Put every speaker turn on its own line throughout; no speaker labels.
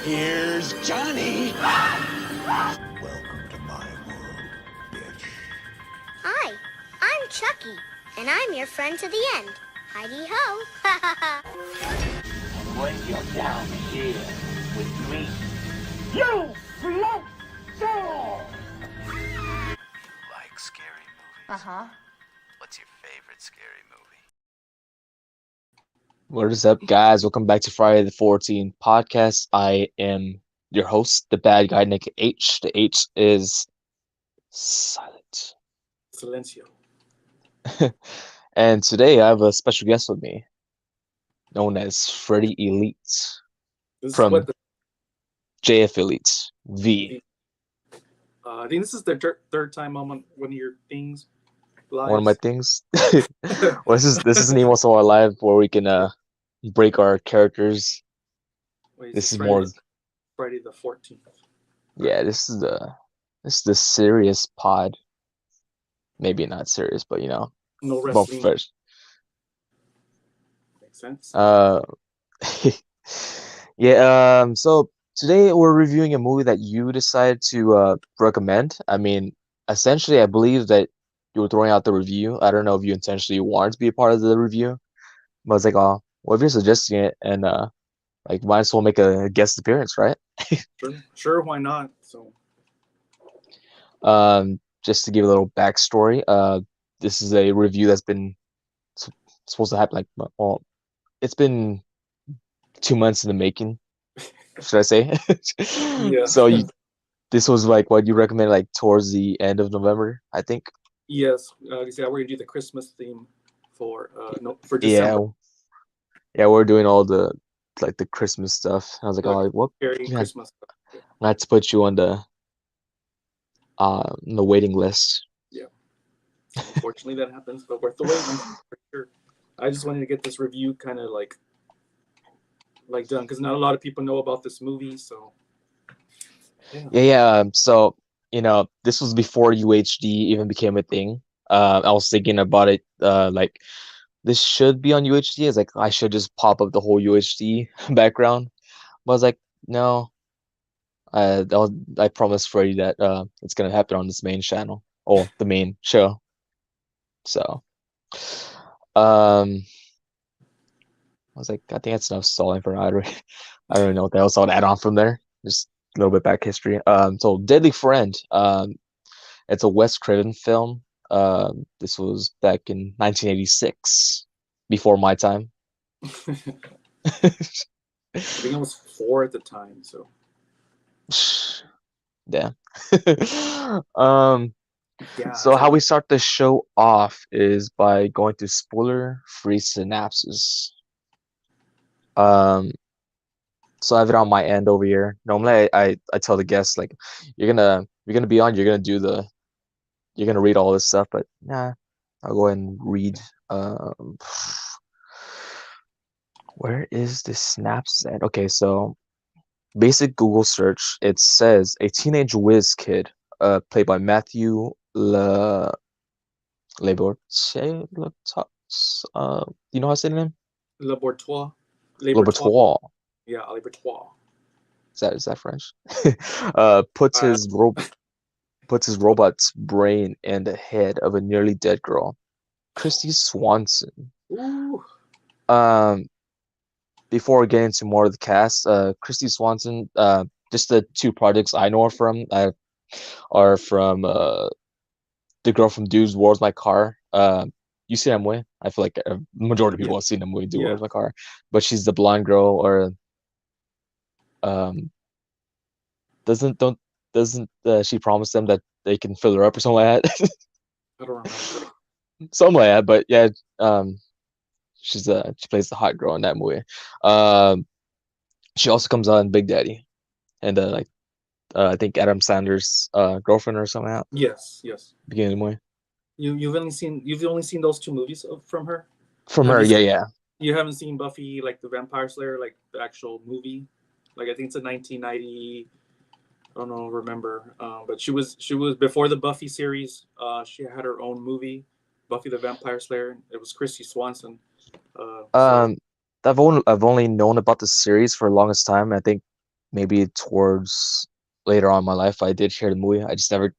Here's Johnny.
Welcome to my world, bitch.
Hi, I'm Chucky, and I'm your friend to the end. Heidi-ho.
And when you're down here with me, you float down.
Like scary movies?
Uh-huh.
What's your favorite scary movie?
What is up, guys? Welcome back to Friday the 14th podcast. I am your host, the bad guy, Nick H. The H is silent.
Silencio.
And today I have a special guest with me, known as Freddy Elite
This
from
is what
JF Elite V.
I think this is the third time I'm on one of your things.
One of my
Lives.
things. Well, this is an emo so our live where we can break our characters.
Wait,
This is
Friday,
more,
Friday the 14th.
yeah. This is the serious pod. Maybe not serious, but
No
well,
wrestling.
first.
Makes sense.
Yeah, so today we're reviewing a movie that you decided to recommend. I mean, essentially, I believe that you were throwing out the review. I don't know if you intentionally wanted to be a part of the review, but it's like, oh, well, if you're suggesting it, and like, might as well make a guest appearance, right?
Sure, why not? So
Just to give a little backstory, this is a review that's been supposed to happen like, well, it's been 2 months in the making, should I say?
yeah.
So this was like what you recommended, like towards the end of November, I think.
Yes, we're gonna do the Christmas theme for for
Yeah,
December.
yeah, we're doing all the like the Christmas stuff. I was like, oh, what?
Scary
Yeah,
Christmas stuff. Yeah.
I had to put you on the waiting list.
Yeah. Unfortunately, that happens, but worth the wait. For sure. I just wanted to get this review kind of like done because not a lot of people know about this movie. So
Yeah. So this was before UHD even became a thing. I was thinking about it. Like this should be on UHD. It's like I should just pop up the whole UHD background. But I was like, no. I promised Freddy that it's gonna happen on this main channel or the main show. So, um, I was like, I think that's enough stalling for now. I don't really know what else I would add on from there. Just a little bit back history. So Deadly Friend. It's a Wes Craven film. This was back in 1986, before my time.
I think I was 4 at the time. So
Yeah. Um.
yeah.
So how we start the show off is by going to spoiler-free synopsis. Um, so I have it on my end over here. Normally I tell the guests like you're gonna be on, you're gonna read all this stuff, but nah, I'll go ahead and read. Where is this synopsis at? Okay, so basic Google search, it says a teenage whiz kid, played by Matthew Labortier, you know how to say the name?
Laboratoire.
Laboratoire.
Yeah, Laboratoire.
Is that French? Puts
Uh,
his robot's brain in the head of a nearly dead girl, Christy Swanson.
ooh.
Um, Before getting into more of the cast, Christy Swanson, just the two projects I know her from are from The Girl from Dude's Wars My Car. You see that movie? I feel like a majority of people
Yeah.
have seen the movie Dude
Yeah.
Wars My Car, but she's the blonde girl, or um, doesn't she promise them that they can fill her up or something like that?
I don't remember.
Something like that, but yeah, she plays the hot girl in that movie. Um, she also comes on Big Daddy, and like I think Adam Sandler's girlfriend or something like that,
Yes.
beginning of the movie.
You've only seen those 2 movies from her.
From
Have
her,
you
yeah.
You haven't seen Buffy, like the Vampire Slayer, like the actual movie. Like I think it's a 1990. I don't know, remember. But she was before the Buffy series. She had her own movie, Buffy the Vampire Slayer. It was Christy Swanson. So
Um, I've only known about the series for the longest time. I think maybe towards later on in my life I did hear the movie. I just never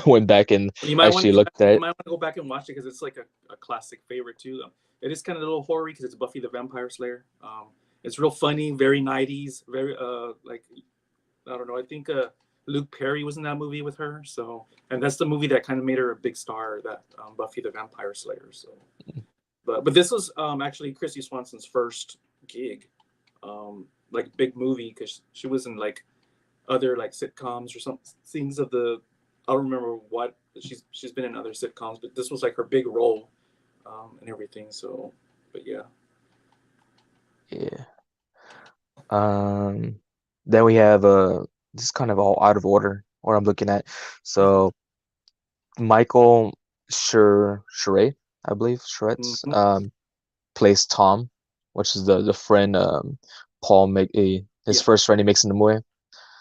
went back and
You might want
actually
to
looked at
you
it.
might want to go back and watch it because it's like a classic favorite too. It is kind of a little horror because it's Buffy the Vampire Slayer. It's real funny, very 90s, very like I don't know. I think Luke Perry was in that movie with her. So, and that's the movie that kind of made her a big star. That Buffy the Vampire Slayer. So, but this was actually Christy Swanson's first gig, like big movie because she was in like other like sitcoms or some things of the. I don't remember what she's been in other sitcoms, but this was like her big role, and everything. So, but yeah.
Yeah. Then we have this is kind of all out of order what I'm looking at. So Michael Shure, I believe, Shuretz,
Mm-hmm.
plays Tom, which is the friend Paul make his
Yeah.
first friend he makes in the movie.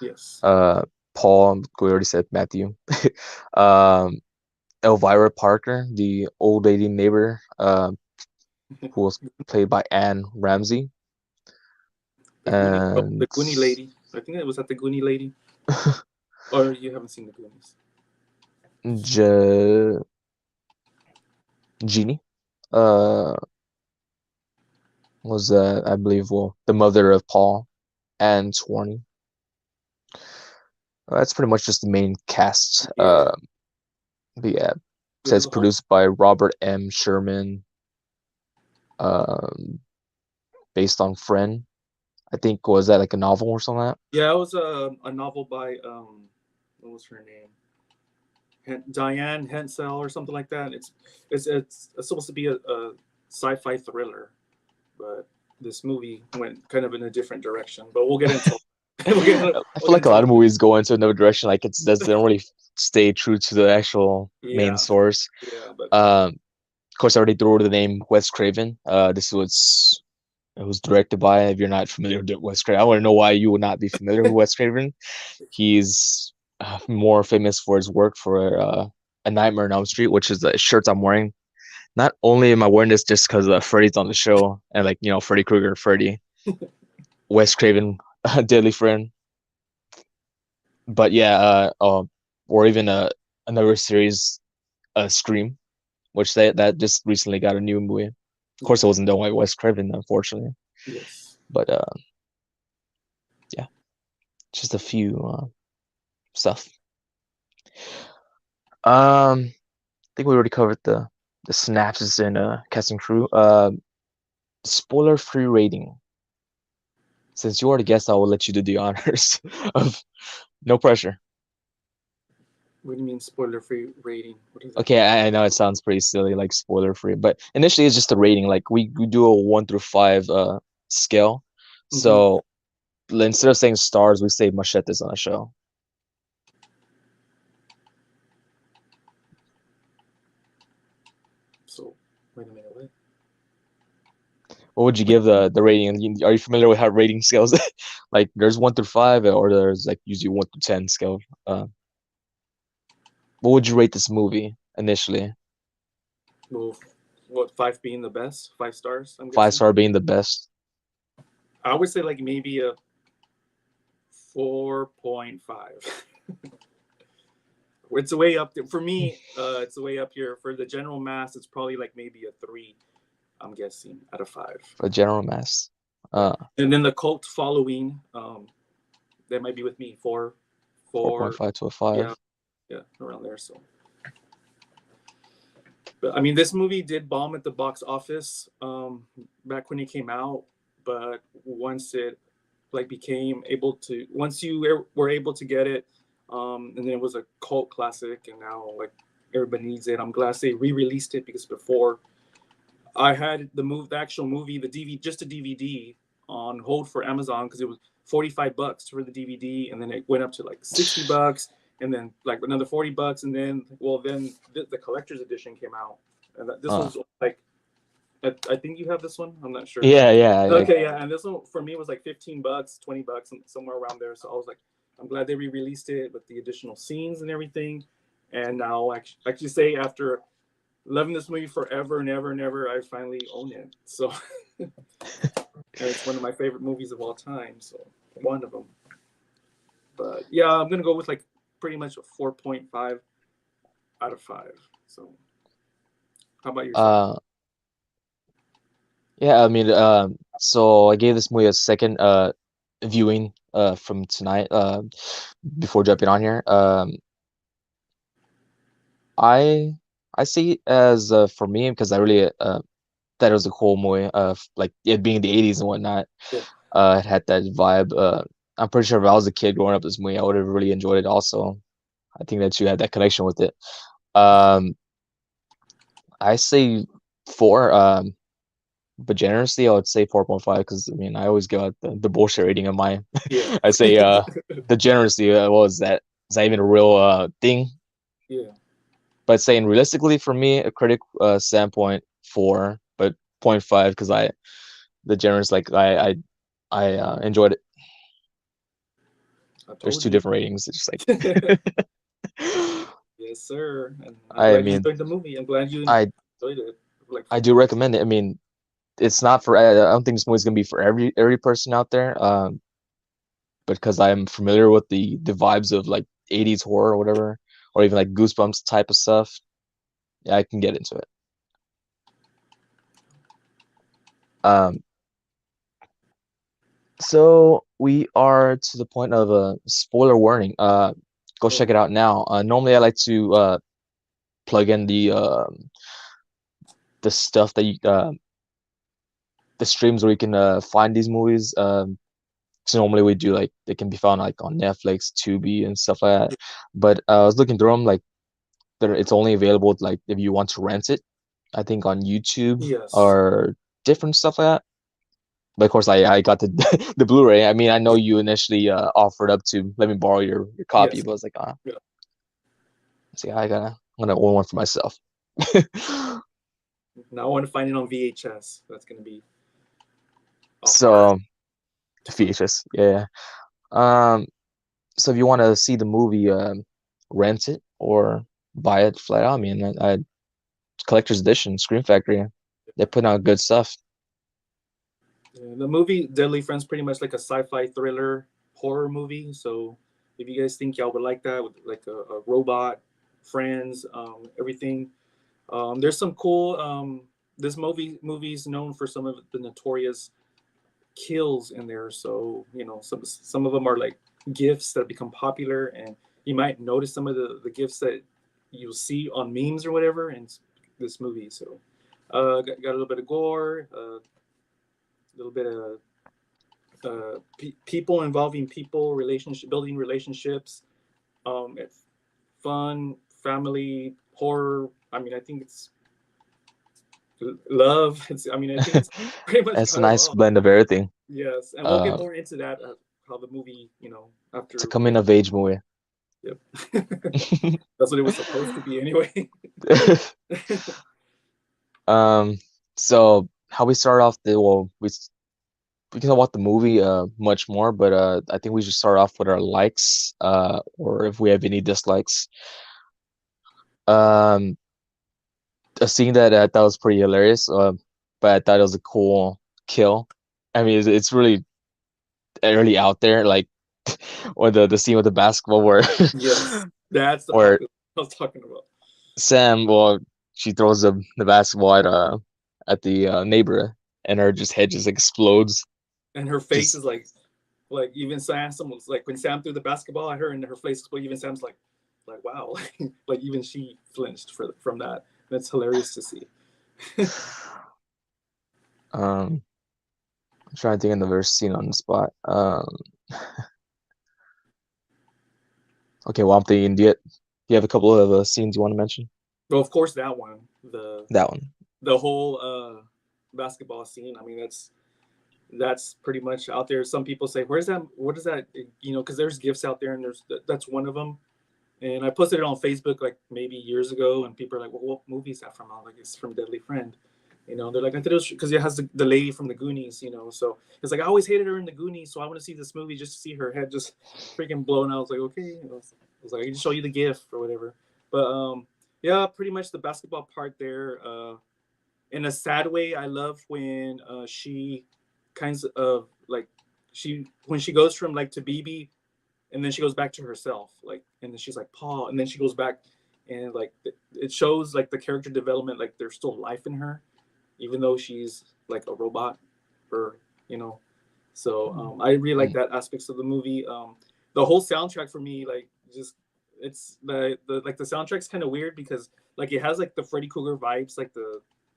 Yes.
Uh, Paul, we already said Matthew. Um, Elvira Parker, the old lady neighbor, who was played by Anne Ramsey,
The
and
Goonie lady. I think it was at the Goonie lady. Or you haven't seen the Goonies.
Je Jeannie, uh, was I believe the mother of Paul and Swarney. That's pretty much just the main cast.
Yeah.
But yeah, it
There's
says
a whole.
produced by Robert M. Sherman, um, based on Friend. I think was that like a novel or something like
Yeah, it was a novel by what was her name? Diane Hensel or something like that. It's supposed to be a sci-fi thriller, but this movie went kind of in a different direction. But we'll get into
that? I
we'll
feel
get
like a lot
into
of movies go into another direction. Like they don't really stay true to the actual main
yeah,
source.
yeah, but
Of course, I already threw the name Wes Craven. This was it was directed by. If you're not familiar with Wes Craven, I want to know why you would not be familiar with Wes Craven. He's more famous for his work for A Nightmare on Elm Street, which is the shirts I'm wearing. Not only am I wearing this just because Freddy's on the show and like Freddy Krueger, Freddy, Wes Craven, Deadly Friend, but yeah, or even another series, Scream, which that just recently got a new movie. Of course, it
yeah,
wasn't done by Wes Craven, unfortunately,
yes,
but yeah, just a few stuff. I think we already covered the synopsis and cast and crew. Spoiler free rating. Since you are the guest, I will let you do the honors of no pressure.
what do you mean spoiler-free rating? What is that?
Okay, I know it sounds pretty silly, like spoiler free, but initially it's just a rating. Like we do a 1 through 5 scale.
Mm-hmm.
So instead of saying stars, we say machetes on a show.
So wait a minute, what?
What would you give the rating? Are you familiar with how rating scales? Like there's 1 through 5, or there's like usually 1 to 10 scale. What would you rate this movie initially?
Well, what 5 being the best? 5 stars, I'm
Five
guessing.
star being the best.
I would say like maybe a 4.5. It's way up there for me. It's way up here for the general mass. It's probably like maybe a 3. I'm guessing out of 5.
For general mass.
Yeah. And then the cult following, that might be with me 4.
4.5 to a
Yeah,
5.
yeah, around there. So, but I mean, this movie did bomb at the box office back when it came out. But once it like became able to, once you were able to get it, and then it was a cult classic, and now like everybody needs it. I'm glad they re-released it because before I had the actual movie, the DVD, just a DVD on hold for Amazon because it was $45 for the DVD, and then it went up to like $60, and then like another $40, and then the collector's edition came out, and this was like I think you have this one. I'm not sure.
Yeah.
Okay, yeah, and this one for me was like $15, $20, somewhere around there. So I was like, I'm glad they re-released it with the additional scenes and everything. And now, actually say after loving this movie forever and ever and ever. I finally own it. So it's one of my favorite movies of all time. So one of them. But yeah, I'm gonna go with like pretty much a 4.5 out of 5. So how about yourself?
Uh, yeah, I mean, so I gave this movie a second viewing from tonight before jumping on here. I I see it as for me because I really thought it was a cool movie. Like it being the 80s and whatnot.
Yeah.
It had that vibe. I'm pretty sure if I was a kid growing up this movie, I would have really enjoyed it also. I think that you had that connection with it. Um, I say 4. But generously, I would say 4.5 because I mean I always give out the bullshit rating of mine.
Yeah.
I say the generously what was that? Is that even a real thing?
Yeah.
But saying realistically for me, a critic standpoint 4, but 0.5 because I the generous like I enjoyed it.
I
There's
told
2
you.
different ratings. It's just like
Yes, sir. And I'm
I
glad you
mean
enjoyed the movie. I'm glad you
I
enjoyed it. Like
I
for
do
me.
recommend it. I mean it's not for I don't think this movie's gonna be for every person out there. Because I'm familiar with the vibes of like 80s horror or whatever, or even like Goosebumps type of stuff. Yeah, I can get into it. Um, so we are to the point of a spoiler warning. Go
Oh,
check it out now. Normally I like to plug in the stuff that you the streams where you can find these movies. So normally we do like they can be found like on Netflix, Tubi, and stuff like that. But I was looking through them like it's only available like if you want to rent it. I think on YouTube
yes.
or different stuff like that. But of course, I got the the Blu-ray. I mean, I know you initially offered up to let me borrow your copy,
Yes.
but I was like, ah,
Yeah.
see, I'm gonna own one for myself.
Now I want to find it on VHS. That's gonna be hard
So
to find.
VHS, yeah. Um, so if you want to see the movie, rent it or buy it flat out. I mean, collector's edition, Scream Factory. They put out good stuff.
Yeah, the movie Deadly Friends pretty much like a sci-fi thriller horror movie. So if you guys think y'all would like that with like a robot, friends, everything, there's some cool. This movie's known for some of the notorious kills in there. So some of them are like gifts that become popular, and you might notice some of the gifts that you'll see on memes or whatever in this movie. So got a little bit of gore, a little bit of people involving people, relationship building relationships. It's fun, family, horror. I mean, I think it's love. I think it's pretty much
It's a
got it
nice
all.
blend of everything.
Yes, and we'll get
Uh,
more into that. How the movie,
it's a
after we
coming
get.
of age movie.
Yep. That's what it was supposed to be anyway.
Um, so how we start off we can talk about the movie much more, but I think we should start off with our likes or if we have any dislikes. Um, a scene that I thought was pretty hilarious, but I thought it was a cool kill. I mean, it's really out there, like or the scene with the basketball where
Yes, that's the
where
popular I was talking about.
Sam, well, she throws the basketball at the neighbor, and her just head just explodes.
And her face
Just
is like even Sam was like when Sam threw the basketball at her and her face exploded. Even Sam's like wow, like even she flinched from that. That's hilarious to see.
I'm trying to think of the verse scene on the spot. Okay, well, I'm thinking. Do you have a couple of scenes you want to mention?
Well, of course that one, the
That one.
the whole basketball scene. I mean, that's pretty much out there. Some people say, "Where's that? What is that?" Because there's gifts out there, and that's one of them. And I posted it on Facebook like maybe years ago, and people are like, "Well, what movie is that from?" I'm like, "It's from Deadly Friend." They're like, "I thought it was because it has the lady from the Goonies." So it's like I always hated her in the Goonies, so I want to see this movie just to see her head just freaking blown out. I was like, okay, I was like, I can show you the GIF or whatever. But Yeah, pretty much the basketball part there. In a sad way, I love when she kinds of like she when she goes from like to BB, and then she goes back to herself, like, and then she's like Paul, and then she goes back, and like it shows like the character development, like there's still life in her, even though she's like a robot, or you know. So I really like
Mm.
that aspects of the movie. The whole soundtrack for me, like, just it's the like the soundtrack's kind of weird because like it has like the Freddy Krueger vibes, like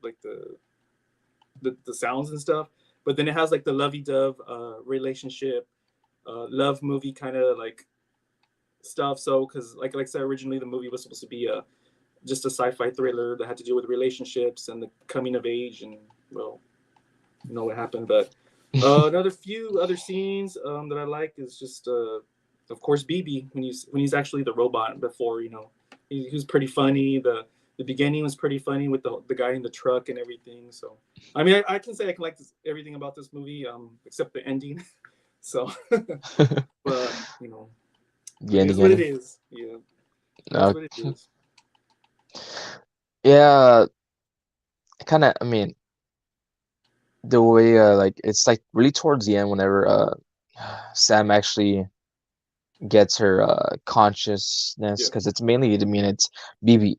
like the sounds and stuff, but then it has like the lovey dove relationship, love movie kind of like stuff. So because like I said originally, the movie was supposed to be a just a sci-fi thriller that had to do with relationships and the coming of age, and well, you know what happened. But another few other scenes that I like is just of course BB when he's actually the robot. Before, you know, he was pretty funny. The beginning was pretty funny with the guy in the truck and everything. So I mean, I can say I can like everything about this movie except the ending. So but you know, it
Getting
is what it
getting.
is. Yeah, it is
Uh,
what it is.
yeah, kind of. I mean, the way like it's like really towards the end whenever Sam actually gets her consciousness,
Yeah,
because it's mainly, I mean, it's BB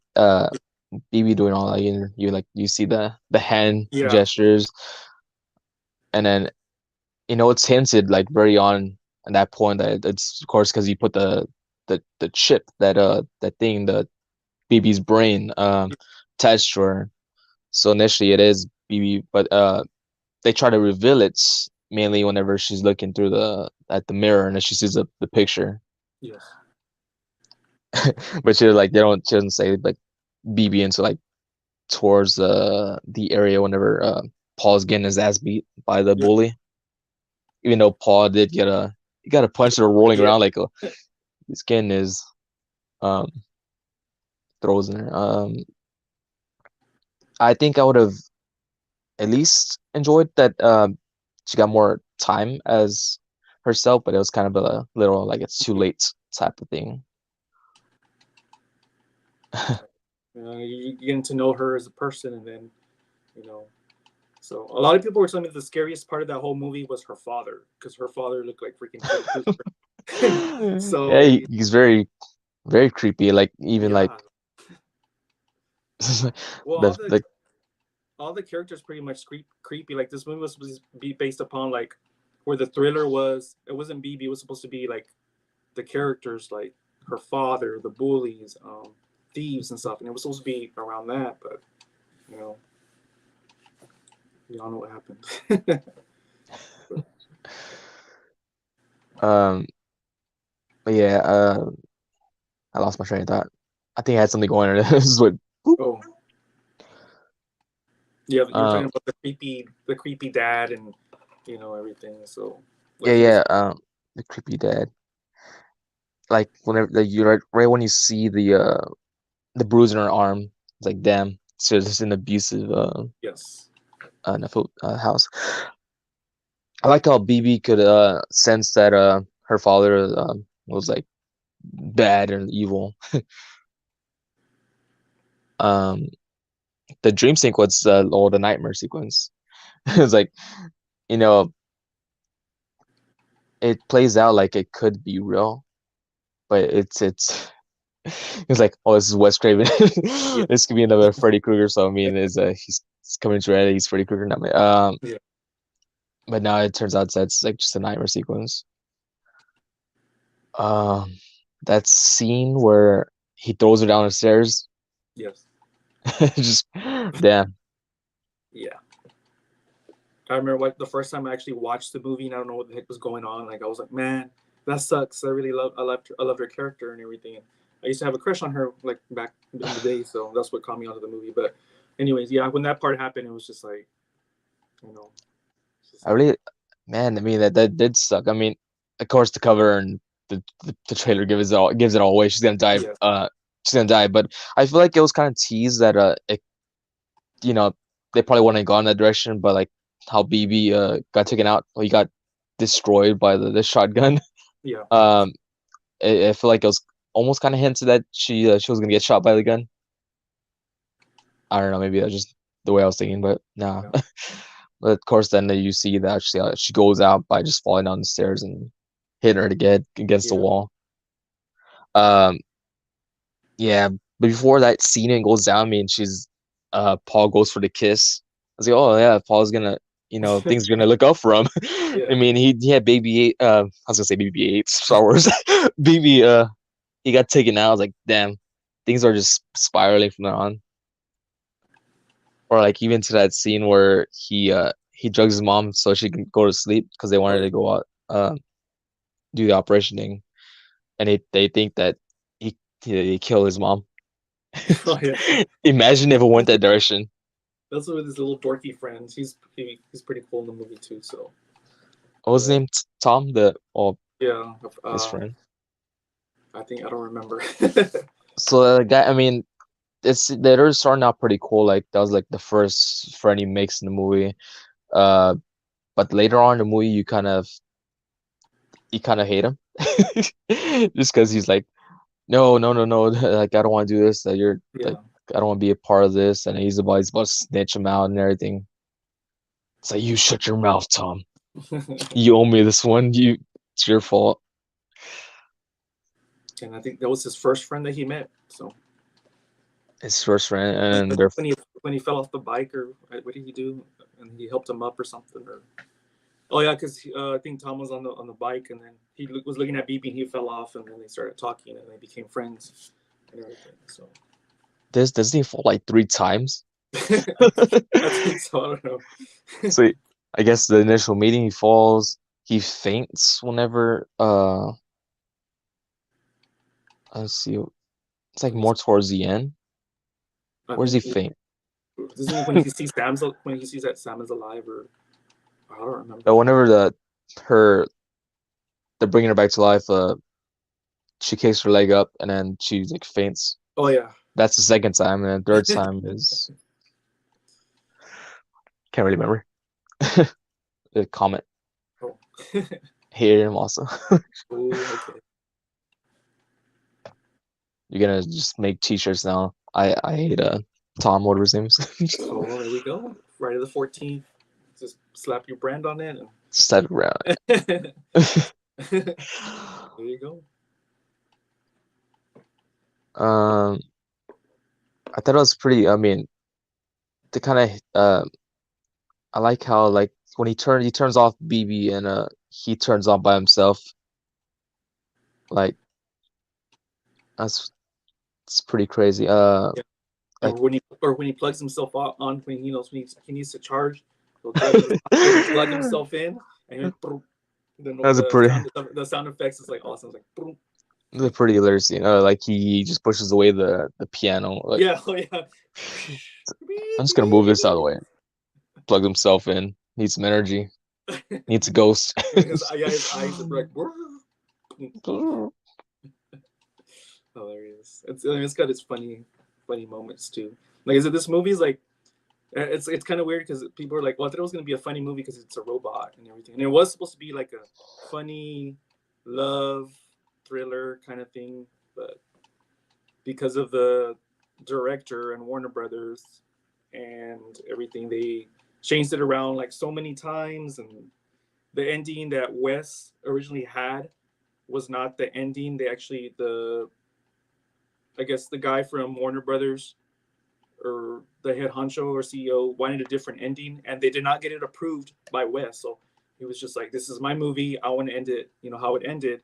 BB doing all that. You like you see the hand
yeah,
gestures, and then it's hinted like very on at that point that it's of course because you put the chip, that thing, the BB's brain attached to her. So initially it is BB, but they try to reveal it mainly whenever she's looking through the mirror and then she sees the picture.
yes,
But she doesn't say like BB into like towards the area whenever Paul's getting his ass beat by the
yeah,
bully. Even though Paul did he got a punch that are rolling
yeah,
around like his skin is um throws in there. I think I would have at least enjoyed that she got more time as herself, but it was kind of a little like it's too late type of thing.
you getting to know her as a person, and then you know. So a lot of people were telling me the scariest part of that whole movie was her father, because her father looked like freaking Freddy Krueger.
Yeah,
So
he's very very creepy. Like even like
yeah, well,
the
all the characters pretty much creepy. Like this movie was supposed to be based upon like where the thriller was. It wasn't BB. It was supposed to be like the characters, like her father, the bullies, thieves and stuff, and it was supposed to be around that. But you know, we all know what happened.
um but yeah, I lost my train of thought. I think I had something going on. This is what
Oh, yeah, you were
um
talking about the creepy dad, and you know everything. So
yeah,
like he was,
yeah, the creepy dad. Like whenever you right when you see the bruise in her arm, it's like damn, so it's just an abusive
yes,
house. I like how BB could sense that her father was like bad and evil. Um, the dream sequence, or the nightmare sequence, it's like you know it plays out like it could be real, but it's it's like, oh, this is Wes Craven.
yeah,
This could be another Freddy Krueger. So I mean, is he's coming to reality. He's Freddy Krueger, not me.
yeah,
But now it turns out that's like just a nightmare sequence. Um, that scene where he throws her down the stairs,
yes,
just damn.
yeah. I remember what the first time I actually watched the movie, and I don't know what the heck was going on. Like I was like, man, that sucks. I loved her character and everything. And I used to have a crush on her like back in the day, so that's what caught me onto the movie. But anyways, yeah, when that part happened, it was just like, you know, it's just
I
like
really, man. I mean, that did suck. I mean, of course, the cover and the trailer gives it all away. She's gonna die.
yeah,
She's gonna die. But I feel like it was kind of teased that you know, they probably wouldn't have gone that direction. But like how BB got taken out, or he got destroyed by the shotgun.
yeah,
Um, I feel like it was almost kind of hinted that she was gonna get shot by the gun. I don't know, maybe that's just the way I was thinking, but nah.
Yeah.
But of course, then you see that she goes out by just falling down the stairs and hitting her to get against the
Yeah.
wall. Um, yeah, but before that scene and goes down, I mean, Paul goes for the kiss. I was like, oh yeah, Paul's gonna, things are gonna look up for him. I
Yeah.
mean, he had BB-8. I was gonna say BB-8, Star Wars. BB. He got taken out. I was like, damn, things are just spiraling from there on. Or like even to that scene where he drugs his mom so she can go to sleep because they
Oh
wanted
yeah.
to go out do the operation thing, and they think that he killed his mom.
Oh yeah.
Imagine if it went that direction.
That's with his little dorky friends. He's pretty cool in the movie too. So
What was his name? Tom,
yeah.
his friend.
I think I don't remember.
So the guy, I mean, they're starting out pretty cool. Like that was like the first friend he makes in the movie. Uh, but later on in the movie, you kind of hate him, just because he's like, no, no, no, no, like I don't want to do this. That you're like,
Yeah.
I don't want to be a part of this, and he's about to snitch him out and everything. It's like you shut your mouth, Tom. You owe me this one. It's your fault.
And I think that was his first friend that he met. So
His first friend,
when
and they're
when he fell off the bike, or what did he do? And he helped him up or something. Or oh yeah, because I think Tom was on the bike, and then he was looking at BB, and he fell off, and then they started talking, and they became friends and everything. So
doesn't he fall like 3 times?
I think so. I don't know.
So I guess the initial meeting, he falls, he faints whenever let's see, it's like more towards the end.
I
Where's he
think
faint?
isn't it when he sees that Sam is alive, or I don't remember.
But whenever they're bringing her back to life, she kicks her leg up and then she like faints.
Oh yeah.
That's the second time, and then third time is can't really remember. The comment.
Oh.
Hated him also.
Oh, okay.
You're gonna just make t-shirts now. I hate Tom, whatever his name is.
So there we go. Friday the 14th. Just slap your brand on it.
Set around.
There you go.
I thought it was pretty. I mean, the kind of I like how like when he turns off BB and he turns on by himself. Like that's it's pretty crazy.
Yeah.
Like
Or when he plugs himself on when he knows when he needs to charge, he'll plug himself in, and
that's a pretty
the sound effects is like awesome. It's like
the pretty hilarious scene. Like he just pushes away the piano. Like
yeah, oh yeah.
I'm just gonna move this out of the way. Plug himself in. Needs some energy. Needs a ghost.
his eyes are like hilarious. It's got its funny moments too. Like, is it this movie is like it's kind of weird because people are like, well, I thought it was gonna be a funny movie because it's a robot and everything, and it was supposed to be like a funny love thriller kind of thing, but because of the director and Warner Brothers and everything, they changed it around like so many times, and the ending that Wes originally had was not the ending. They actually I guess the guy from Warner Brothers or the head honcho or CEO wanted a different ending, and they did not get it approved by Wes. So he was just like, "This is my movie. I want to end it, how it ended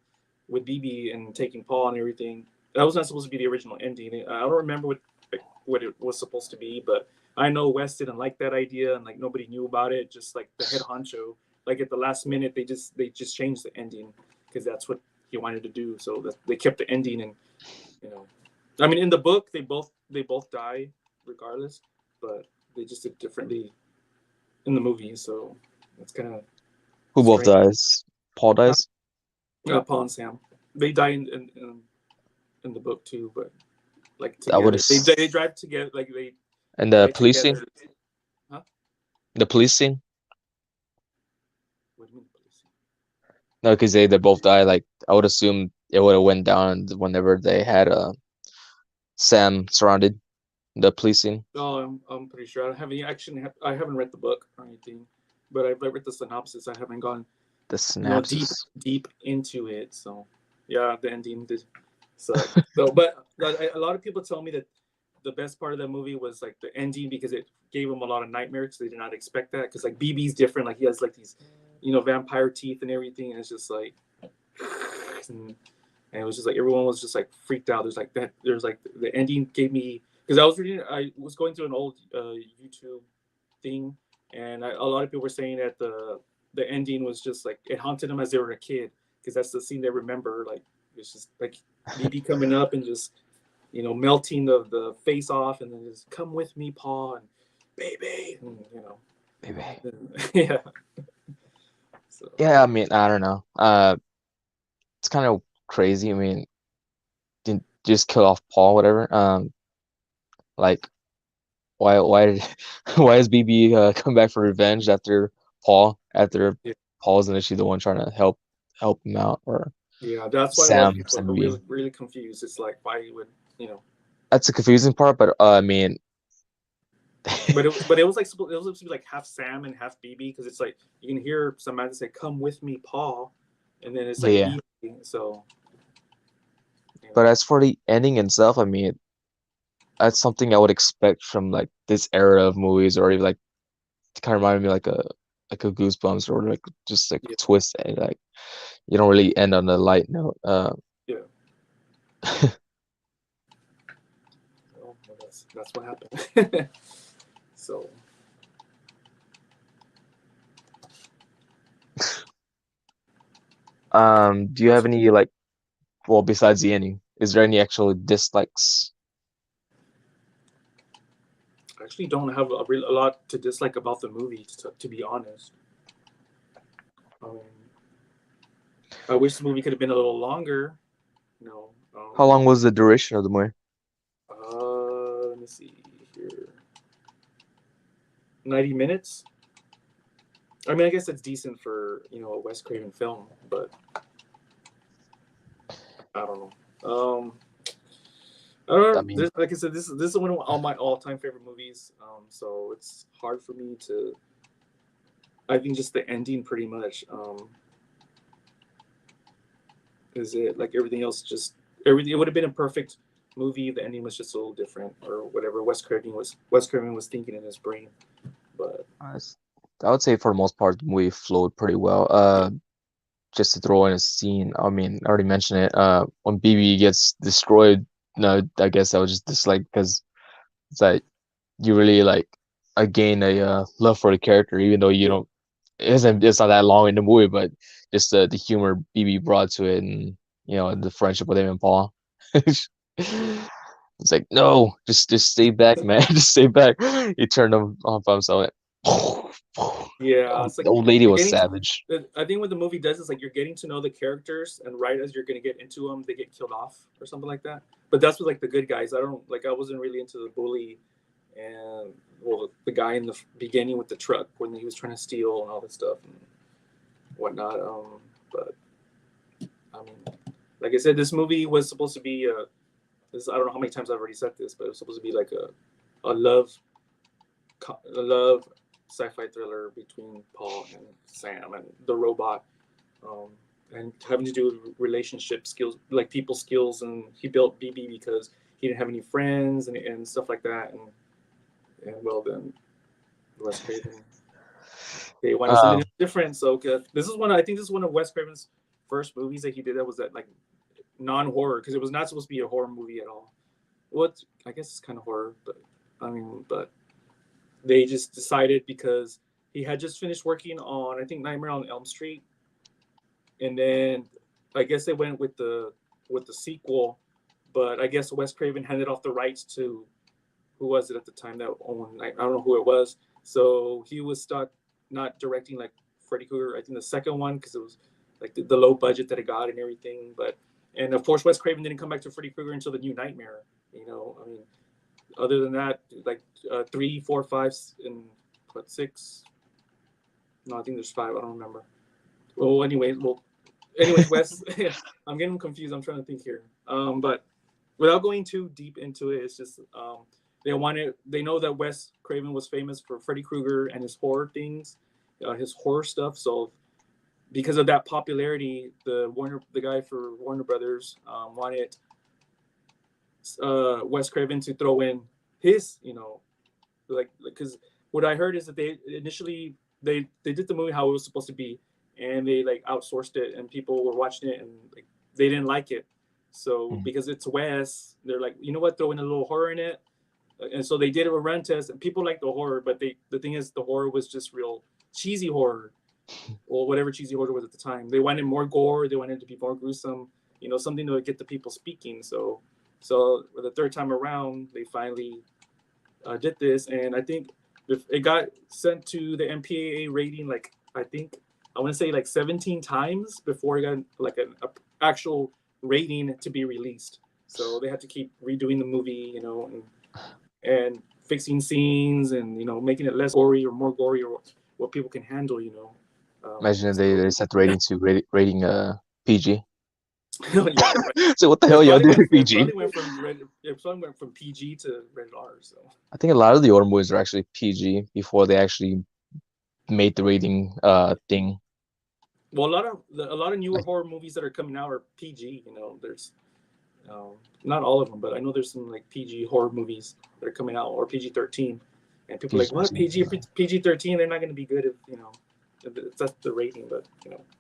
with BB and taking Paul and everything." That was not supposed to be the original ending. I don't remember what it was supposed to be, but I know Wes didn't like that idea, and like nobody knew about it. Just like the head honcho, like at the last minute, they just changed the ending because that's what he wanted to do. So they kept the ending, and I mean, in the book, they both die regardless, but they just did differently in the movie. So that's kind of
Who both
strange.
dies? Paul dies?
Paul and Sam. They die in the book too, but like
I would
together.
have.
They drive together. Like they
And the
die
police scene?
together. Huh?
The police scene?
What do you mean?
No, because they both die. Like I would assume it would have went down whenever they had Sam surrounded. the police scene.
Oh, I'm pretty sure. I haven't read the book or anything, but I've read the synopsis. I haven't gone
The
deep
synopsis.
into it. So yeah, the ending did suck. So, but a lot of people tell me that the best part of that movie was like the ending because it gave them a lot of nightmares. They did not expect that because like BB's different. Like he has like these, vampire teeth and everything. And it's just like, and it was just like everyone was just like freaked out. There's like that. There's like the ending gave me because I was going through an old YouTube thing, and a lot of people were saying that the ending was just like it haunted them as they were a kid because that's the scene they remember. Like it's just like BB coming up and just melting the face off, and then just come with me, Paul, and baby, and,
Maybe.
yeah. So
Yeah, I mean, I don't know. It's kind of crazy. I mean, didn't just kill off Paul, whatever. Like, why did why is BB come back for revenge after Paul? After
yeah,
Paul's initially the one trying to help him out, or
yeah, that's why a lot of
Sam,
people
Sam
are
BB.
really confused. It's like why you would
That's the confusing part, but I mean,
but it was like it was supposed to be like half Sam and half BB because it's like you can hear Samantha say, "Come with me, Paul," and then it's
yeah,
like
yeah.
BB. So
But as for the ending itself, I mean, that's something I would expect from like this era of movies, or even like it kind of reminded me like a Goosebumps, or like just like
yeah,
twist, and like you don't really end on a light note.
yeah. Well, that's what happened. So
Do you have any like, well, besides the ending, is there any actual dislikes?
I actually don't have a lot to dislike about the movie, to be honest. Um, I wish the movie could have been a little longer. You know,
How long was the duration of the movie?
let me see here. 90 minutes. I mean, I guess that's decent for a Wes Craven film, but I don't know. I don't
I
know.
mean,
Like I said, this is one of all my all-time favorite movies. So it's hard for me to. I think just the ending, pretty much, is it. Like everything else, just everything. It would have been a perfect movie. The ending was just a little different, or whatever Wes Craven was thinking in his brain. But
I s- I would say for the most part, the movie flowed pretty well. Just to throw in a scene, I mean, I already mentioned it. When BB gets destroyed, no, I guess I was just dislike because it's like you really like gain a love for the character, even though you
yeah,
don't. It's not that long in the movie, but just the humor BB brought to it, and the friendship with him and Paul.
yeah,
It's like, no, just stay back, man. Just stay back. He turned him off by himself.
yeah. It's
The
like
old lady
you're
was
getting.
savage.
I think what the movie does is like you're getting to know the characters, and right as you're gonna get into them, they get killed off or something like that. But that's what like the good guys. I don't like. I wasn't really into the bully, and well, the guy in the beginning with the truck when he was trying to steal and all this stuff and whatnot. But I mean, like I said, this movie was supposed to be this. I don't know how many times I've already said this, but it was supposed to be like a love sci-fi thriller between Paul and Sam and the robot, um, and having to do with relationship skills, like people skills. And he built BB because he didn't have any friends and stuff like that. And well, then Wes Craven, they wanted something
Um,
different. So this is one. I think this is one of Wes Craven's first movies that he did that was that like non-horror because it was not supposed to be a horror movie at all. Well, I guess it's kind of horror, but I mean, but they just decided because he had just finished working on I think Nightmare on Elm Street, and then I guess they went with the sequel, but I guess Wes Craven handed off the rights to who was it at the time that owned I don't know who it was, so he was stuck not directing like Freddy Krueger. I think the second one because it was like the low budget that it got and everything, but and of course Wes Craven didn't come back to Freddy Krueger until the new Nightmare. I mean, other than that, like 3, 4, 5, and what 6? No, I think there's 5. I don't remember. Anyways, Wes, I'm getting confused. I'm trying to think here. But without going too deep into it, it's just They know that Wes Craven was famous for Freddy Krueger and his horror things, his horror stuff. So because of that popularity, the guy for Warner Brothers wanted Wes Craven to throw in his, like because what I heard is that they initially they did the movie how it was supposed to be, and they like outsourced it, and people were watching it and like they didn't like it. So
Mm.
because it's Wes, they're like, you know what, throw in a little horror in it, and so they did a run test, and people liked the horror, but the thing is the horror was just real cheesy horror, or whatever cheesy horror was at the time. They wanted more gore, they wanted it to be more gruesome, something to get the people speaking. So the third time around, they finally did this, and I think it got sent to the MPAA rating. Like I think I want to say like 17 times before it got like an actual rating to be released. So they had to keep redoing the movie, and fixing scenes, and making it less gory or more gory, or what people can handle.
Imagine if
So
they set the rating to rating PG.
yeah, right.
So what the hell y'all do with
It
PG?
probably went from PG to rated R. So
I think a lot of the horror movies are actually PG before they actually made the rating thing.
well, a lot of newer
Like
horror movies that are coming out are PG. There's not all of them, but I know there's some like PG horror movies that are coming out, or PG-13, and people are like, what, PG-13? They're not going to be good if that's the rating. But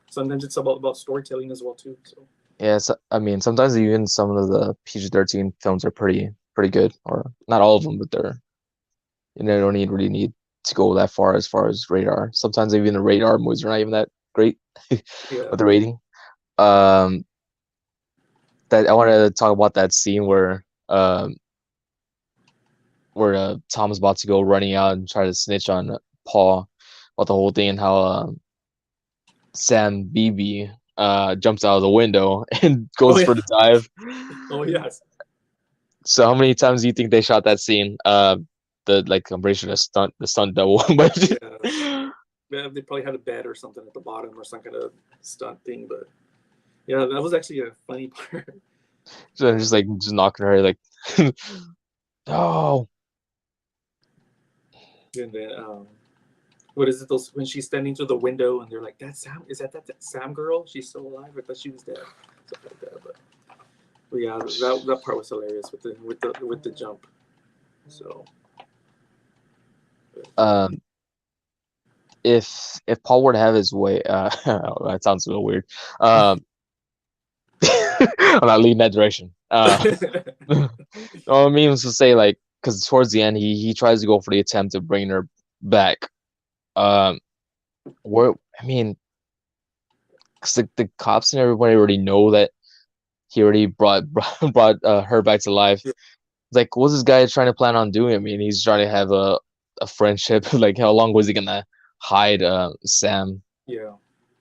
sometimes it's about storytelling as well too. So
yeah, so, I mean sometimes even some of the PG-13 films are pretty good, or not all of them, but they're don't really need to go that far as radar. Sometimes even the radar movies are not even that great
yeah,
with the rating. Um, that I want to talk about that scene where Tom is about to go running out and try to snitch on Paul about the whole thing, and how Sam Beebe jumps out of the window and
oh
goes
yeah,
for the dive.
oh yes,
So how many times do you think they shot that scene? I'm pretty sure the stunt double, but
yeah. Yeah, they probably had a bed or something at the bottom, or some kind of stunt thing. But yeah, that was actually a funny part.
so just like just knocking her like no.
And then what is it? Those when she's standing through the window, and they're like, "That's Sam. Is that Sam girl? She's still alive. I thought she was dead." Stuff like that. But yeah, that part was hilarious with the jump. So
Um, if Paul were to have his way, that sounds a little weird. I'm not leading that direction. I mean, was to say like, because towards the end, he tries to go for the attempt of bringing her back. Um, where I mean, because the cops and everybody already know that he already brought her back to life.
yeah,
It's like, what's this guy trying to plan on doing? I mean, he's trying to have a friendship. Like, how long was he gonna hide Sam?
yeah.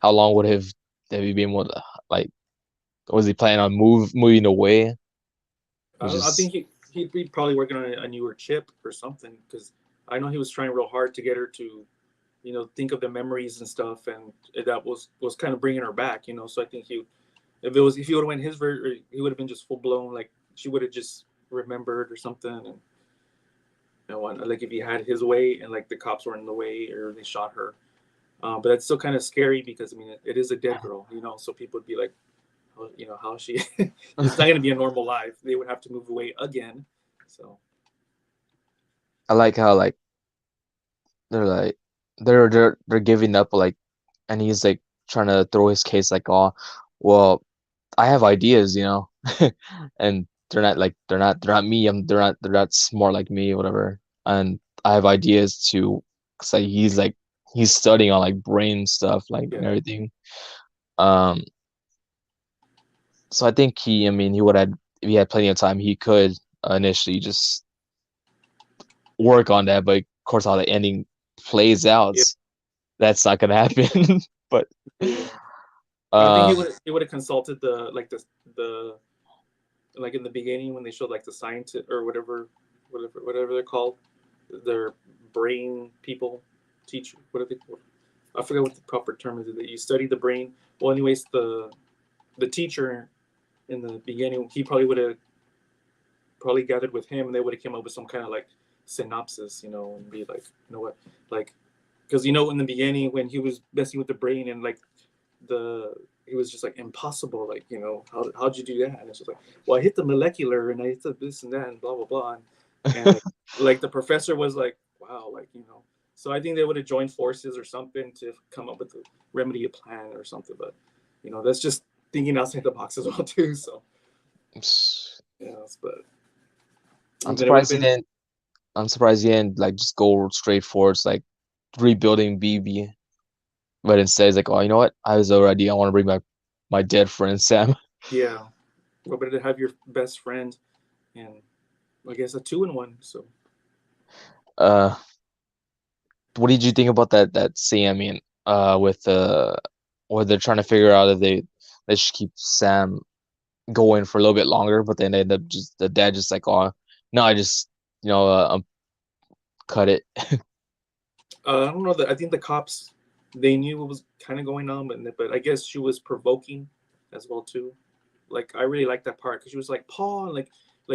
How long would have he been able to, like, was he planning on moving away? He
I
just
think he'd be probably working on a newer chip or something, because I know he was trying real hard to get her to think of the memories and stuff, and that was kind of bringing her back. So I think if he would have went his version, he would have been just full blown, like she would have just remembered or something. And like if he had his way, and like the cops were in the way, or they shot her. But that's still kind of scary, because I mean it is a dead girl, so people would be like, oh, how is she? It's not going to be a normal life. They would have to move away again. So
I like how like they're like they're giving up, like, and he's like trying to throw his case like, oh well, I have ideas, and they're not me. They're not smart like me, whatever. And I have ideas too, cause like he's studying on like brain stuff, like, and
yeah,
everything. Um, so I think I mean, he would have, if he had plenty of time, he could initially just work on that. But of course, how the ending plays out,
yeah,
that's not gonna happen. But
yeah. I think
um,
he would have consulted the like in the beginning when they showed like the scientist or whatever they're called, their brain people, teacher. What are they? I forget what the proper term is. That you study the brain. Well, anyways, the teacher in the beginning, he probably would have probably gathered with him, and they would have came up with some kind of like synopsis, and be like, what, like, because in the beginning when he was messing with the brain and like the he was just like impossible, like how'd you do that? And it's just like, well, I hit the molecular and I hit the this and that and blah blah blah, and like the professor was like, wow, like So I think they would have joined forces or something to come up with a remedy, a plan or something. But that's just thinking outside the box as well too. So but
I'm
then it would have
surprised he
been.
didn't. I'm surprised he didn't like just go straight for it's like rebuilding BB, but instead he's like, oh, you know what? I was already. I want to bring back my dead friend Sam.
Yeah, well, better to have your best friend, and I guess a 2-in-1. So
Uh, what did you think about that scene? I mean, with where they're trying to figure out if they should keep Sam going for a little bit longer, but then they end up just the dad just like, oh, no, I just cut it.
I don't know that I think the cops, they knew what was kind of going on, but I guess she was provoking as well too. Like I really liked that part because she was like Paul, like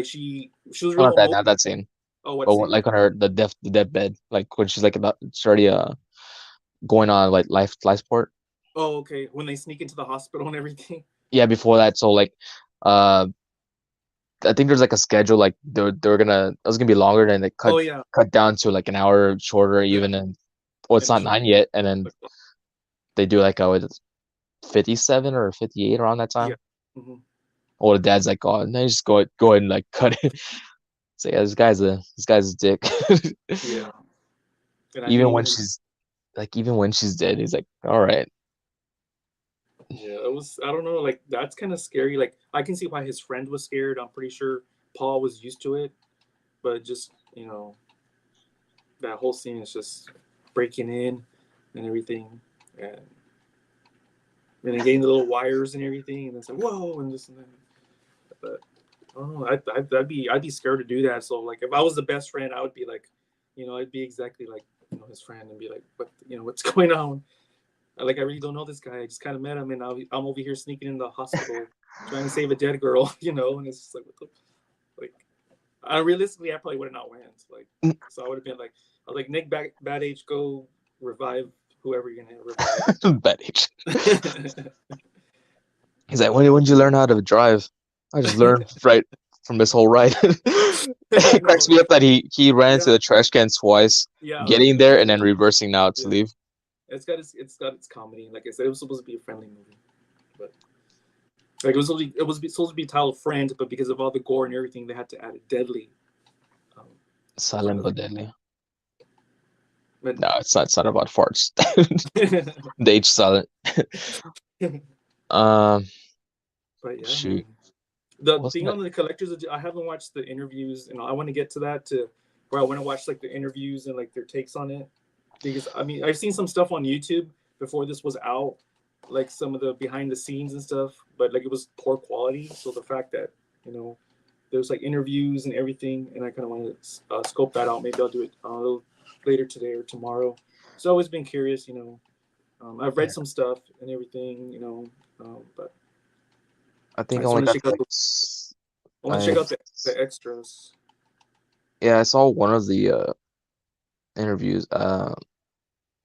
she was
Oh,
real emotional.
not that scene,
Oh, what
but
scene?
like on her the deathbed, like when she's like about it's already going on like life support.
Oh, okay. When they sneak into the hospital and everything.
Yeah, before that, so like uh I think there's like a schedule like they're gonna it was gonna be longer and they
Oh yeah,
cut down to like an hour shorter
yeah.
even and well it's
And
not
she,
9 yet and then they do like a 57 or 58 around that
yeah.
time.
Hmm.
Or the dad's like, oh, no, just go ahead and like cut it. So yeah, this guy's a dick.
Yeah. And I
Even
think
when she's dead, he's like, all right.
yeah, it was. I don't know. Like that's kind of scary. Like I can see why his friend was scared. I'm pretty sure Paul was used to it, but just that whole scene is just breaking in and everything, and then getting the little wires and everything, and it's like whoa and this and that. But I don't know. I'd be scared to do that. So like if I was the best friend, I would be like, I'd be exactly like his friend and be like, what's going on? Like I really don't know this guy. I just kind of met him, and I'm over here sneaking in the hospital trying to save a dead girl, and it's just like what the like. Realistically, I probably would have not went. Like, so I would have been like, I was like, Nick, bad age, go revive whoever you're gonna revive.
Bad age. He's like, when did you learn how to drive? I just learned right from this whole ride.
I
It cracks
know.
me up that he ran into
Yeah,
the trash can twice,
yeah.
getting there and then reversing now to
Yeah.
leave.
It's got its comedy. Like I said, it was supposed to be a friendly movie, but like it was supposed to be titled Friend, but because of all the gore and everything, they had to add a deadly. Um,
Silent but deadly.
but
No, it's not about farts. The H silent. Um,
but yeah,
shoot.
man. The
Wasn't
thing
it?
on the collectors, I haven't watched the interviews, and I want to get to that where I want to watch like the interviews and like their takes on it, because I mean I've seen some stuff on YouTube before this was out, like some of the behind the scenes and stuff, but like it was poor quality. So the fact that there's like interviews and everything, and I kind of want to scope that out. Maybe I'll do it a little later today or tomorrow. So I've always been curious, I've read some stuff and everything, but
I
I
think I
just
only
want to
got
check
to
out
like
the extras.
yeah, I saw one of the interviews. I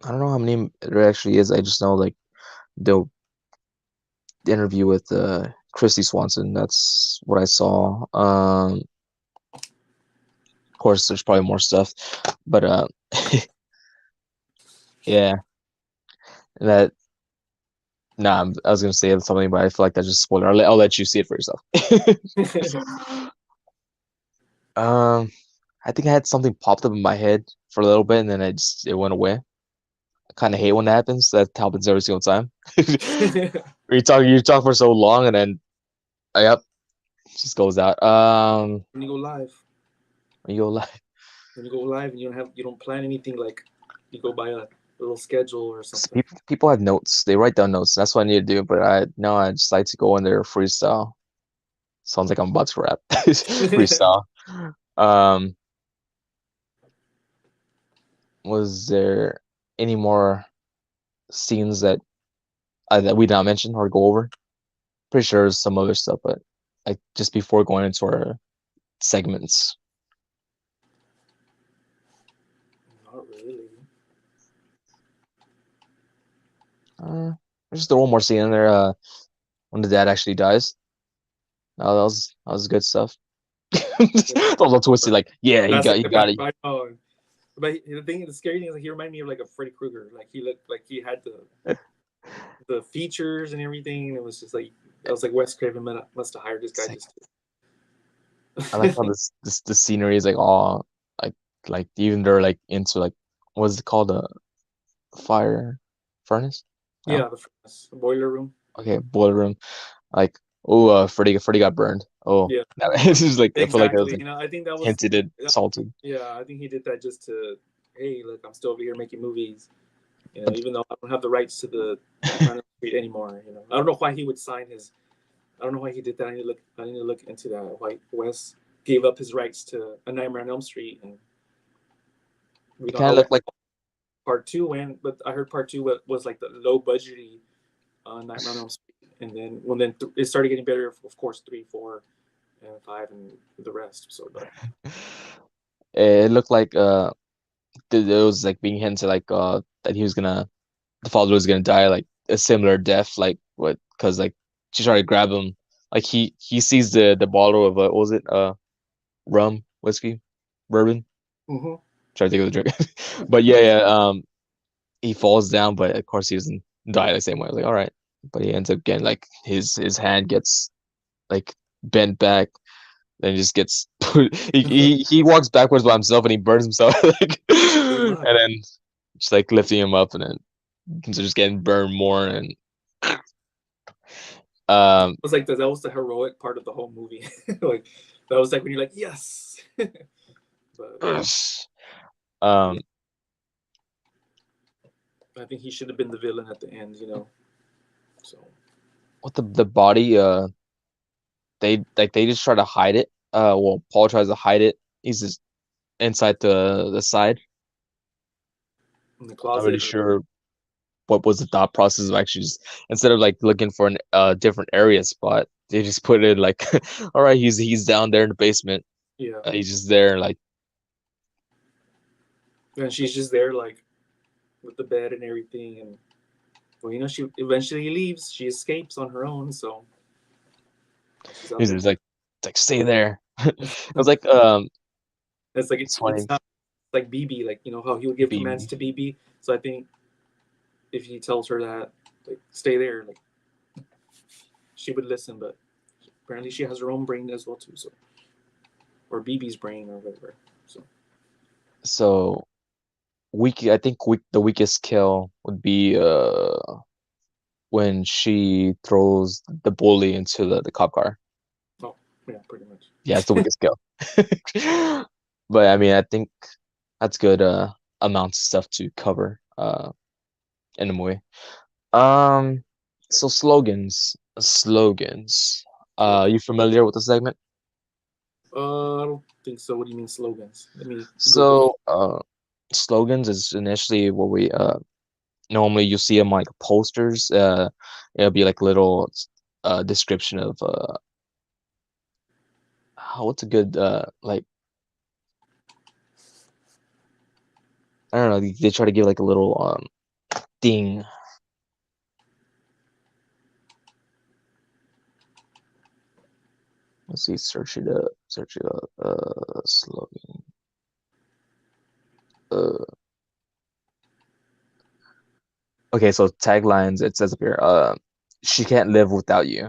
don't know how many there actually is. I just know like the interview with Christy Swanson. That's what I saw. Of course, there's probably more stuff, but yeah, that. Nah, I was gonna say something, but I feel like that's just a spoiler. I'll let you see it for yourself. Um, I think I had something popped up in my head for a little bit, and then it went away. I kind of hate when that happens. That happens every single time. You talk for so long, and then yep, it just goes out.
When you go live,
You like
and you don't plan anything, like you go by a little schedule or something.
people have notes. They write down notes. That's what I need to do. But I just like to go in there freestyle. Sounds like I'm about to rap. Freestyle. Um, was there any more scenes that we did not mention or go over? Pretty sure there's some other stuff, but like just before going into our segments.
Not really.
There's the one more scene in there. When the dad actually dies. Oh, that was good stuff. A little twisted, like yeah, he
That's
got
like
he
the
got
best.
it.
I know. But the scary thing is, like, he reminded me of like a Freddy Krueger. Like he looked like he had the features and everything. And it was just like I was like Wes Craven must have hired this guy
It's like,
just
I like
to.
how this the scenery is like all like even they're like into like what's it called, a fire furnace? No,
Yeah, the boiler room.
okay, boiler room. Like oh, Freddy got burned. Oh,
Yeah,
it's just like I feel like it was
exactly.
like
I think that was.
hinted at salted.
Yeah, I think he did that just to, hey, look, I'm still over here making movies.
But
Even though I don't have the rights to the Nightmare on Elm Street anymore. I don't know why he would sign his. I don't know why he did that. I need to look. I need to look into that. Why Wes gave up his rights to A Nightmare on Elm Street, and we
it
know
kind of
how
looked like
part two went. But I heard part two was like the low budgety Nightmare on Elm Street, and then it started getting better. Of course, 3, 4, and 5, and the rest. So, but
it looked like it was like being hinted like that he was gonna the father was gonna die like a similar death like what because like she tried to grab him like he sees the bottle of what was it rum whiskey bourbon
mm-hmm.
try to think of the drink but yeah he falls down but of course he doesn't die the same way. I was like all right, but he ends up getting like his hand gets like bent back, then he just gets he walks backwards by himself and he burns himself like
Pretty
and
much.
then just like lifting him up and then just getting burned more and
It
um
was like that was the heroic part of the whole movie. Like that was like when you're like, yes. But yeah,
um
I think he should have been the villain at the end. So
what the body they just try to hide it. Well, Paul tries to hide it. He's just inside the side.
in the
Not really
closet, or
sure what was the thought process of actually just instead of like looking for an different area spot, they just put it like all right, he's down there in the basement.
yeah,
He's just there like
and she's just there like with the bed and everything, and well, she eventually leaves. She escapes on her own, so she's out
he's
there.
just like it's like stay there. I was like
It's like
it's
it's
funny.
not like BB, like how he would give commands
BB.
to BB. So I think if he tells her that, like, stay there, like, she would listen. But apparently, she has her own brain as well too. So, or BB's brain or whatever. So,
So I think the weakest kill would be when she throws the bully into the cop car.
oh yeah, pretty much.
Yeah, it's the weakest kill. But I mean, I think that's good amounts of stuff to cover in the movie. Um, so slogans.
Yeah.
You familiar with the segment?
I don't think so. What do you mean slogans? Let me Google it.
So slogans is initially what we normally you see them like posters. It'll be like little description of what's a good like I don't know. They try to give like a little thing. Let's see. Search it up. Search it up. Slogan. Uh. Okay. So taglines. It says up here. She can't live without you.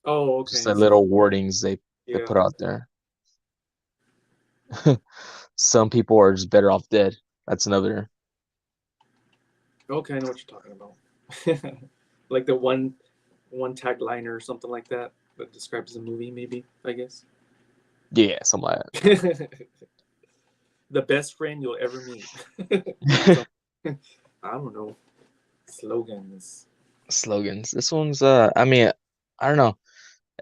Oh,
Just
okay.
the little wordings they
Yeah.
put out there. Some people are just better off dead. That's another.
Okay, I know what you're talking about. Like the one tagline or something like that that describes the movie, maybe, I guess.
Yeah, something like
The best friend you'll ever meet.
that.
So, I don't know. Slogans.
Slogans. This one's I mean, I don't know.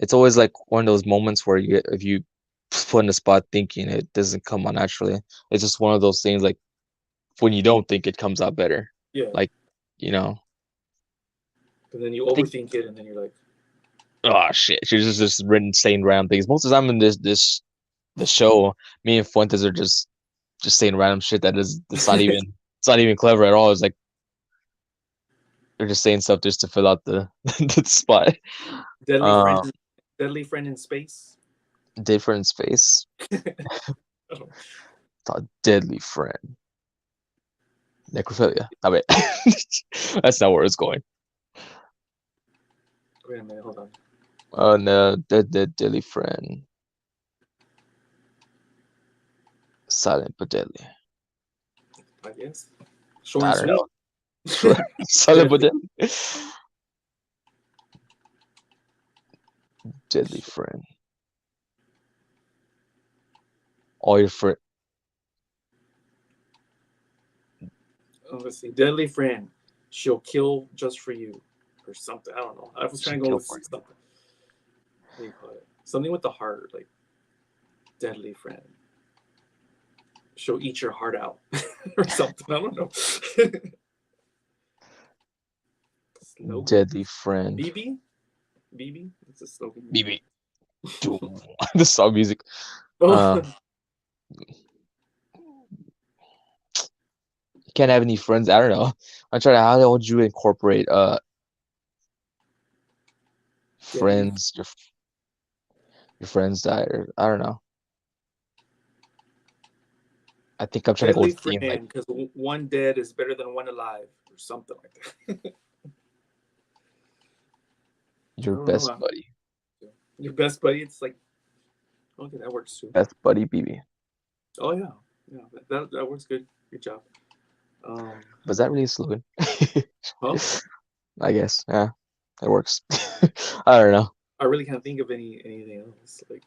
It's always like one of those moments where you if you put in a spot thinking it doesn't come out naturally. It's just one of those things like when you don't think it comes out better.
Yeah.
Like, you know,
But then you
I think
overthink it and then you're like,
oh shit, she's just written saying random things. Most of the time in this the show, me and Fuentes are just saying random shit that is it's not even clever at all. It's like they're just saying stuff just to fill out the the spot.
Deadly friend.
Uh,
Deadly friend in space.
different space.
I don't-
Thought deadly friend. Necrophilia. I mean, that's not where it's going.
Wait a minute, hold on.
Oh no, the deadly friend. Silent but deadly.
I guess. Short
I
and
don't
sweet.
know. Silent but deadly. Deadly friend. All your friend.
Let's see. Deadly friend. She'll kill just for you, or something. I don't know. I was trying to go
Kill
with
for you.
something. What do you call it? Something with the heart, like deadly friend. She'll eat your heart out, or something. I don't know. Slogan.
Deadly friend.
BB. BB. It's a slogan.
BB. The song music.
Oh,
You can't have any friends. I don't know. I'm trying to. How would you incorporate friends? Your friends died, or I don't know. I think I'm trying to go
deadly
with theme like
friend, because one dead is better than one alive, or something like that. I
your
don't know.
best buddy.
Your best buddy. It's like, okay, that works too.
Best buddy BB.
Oh yeah, yeah, that works good. Good job.
Was that really a slogan?
Huh?
I guess. Yeah, it works. I don't know.
I really can't think of anything else. Like,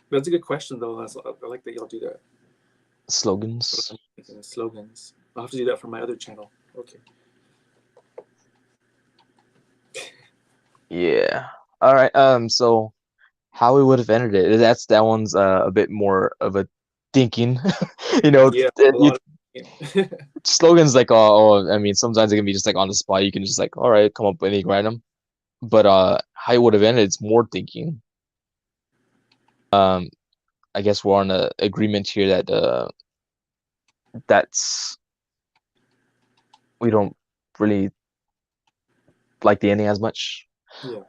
that's a good question though. I like that y'all do that.
Slogans.
Slogans. I'll have to do that for my other channel. Okay.
Yeah. All right. So how we would have ended it? That one's a bit more of a thinking. You know,
Yeah, a
you
lot of.
slogans like I mean sometimes it can be just like on the spot. You can just like all right, come up with anything random. But how it would have ended, it's more thinking. Um, I guess we're on a agreement here that that's we don't really like the ending as much.
Yeah.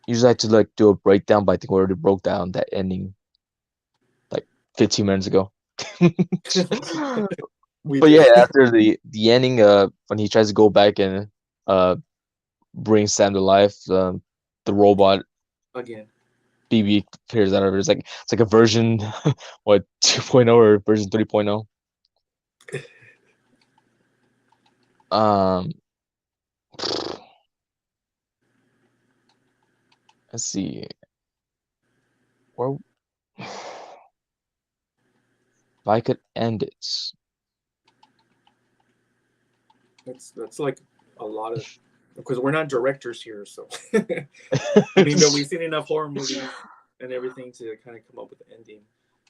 Usually I have to like do a breakdown, but I think we already broke down that ending like 15 minutes ago.
We
But yeah,
did.
after the ending, when he tries to go back and uh bring Sam to life, the robot
Again.
BB appears out of it. It's like a version what 2.0 or version 3.0. Um, let's see. Where if I could end it.
That's like a lot of, because we're not directors here, so I mean, but we've seen enough horror movies and everything to kind of come up with an ending.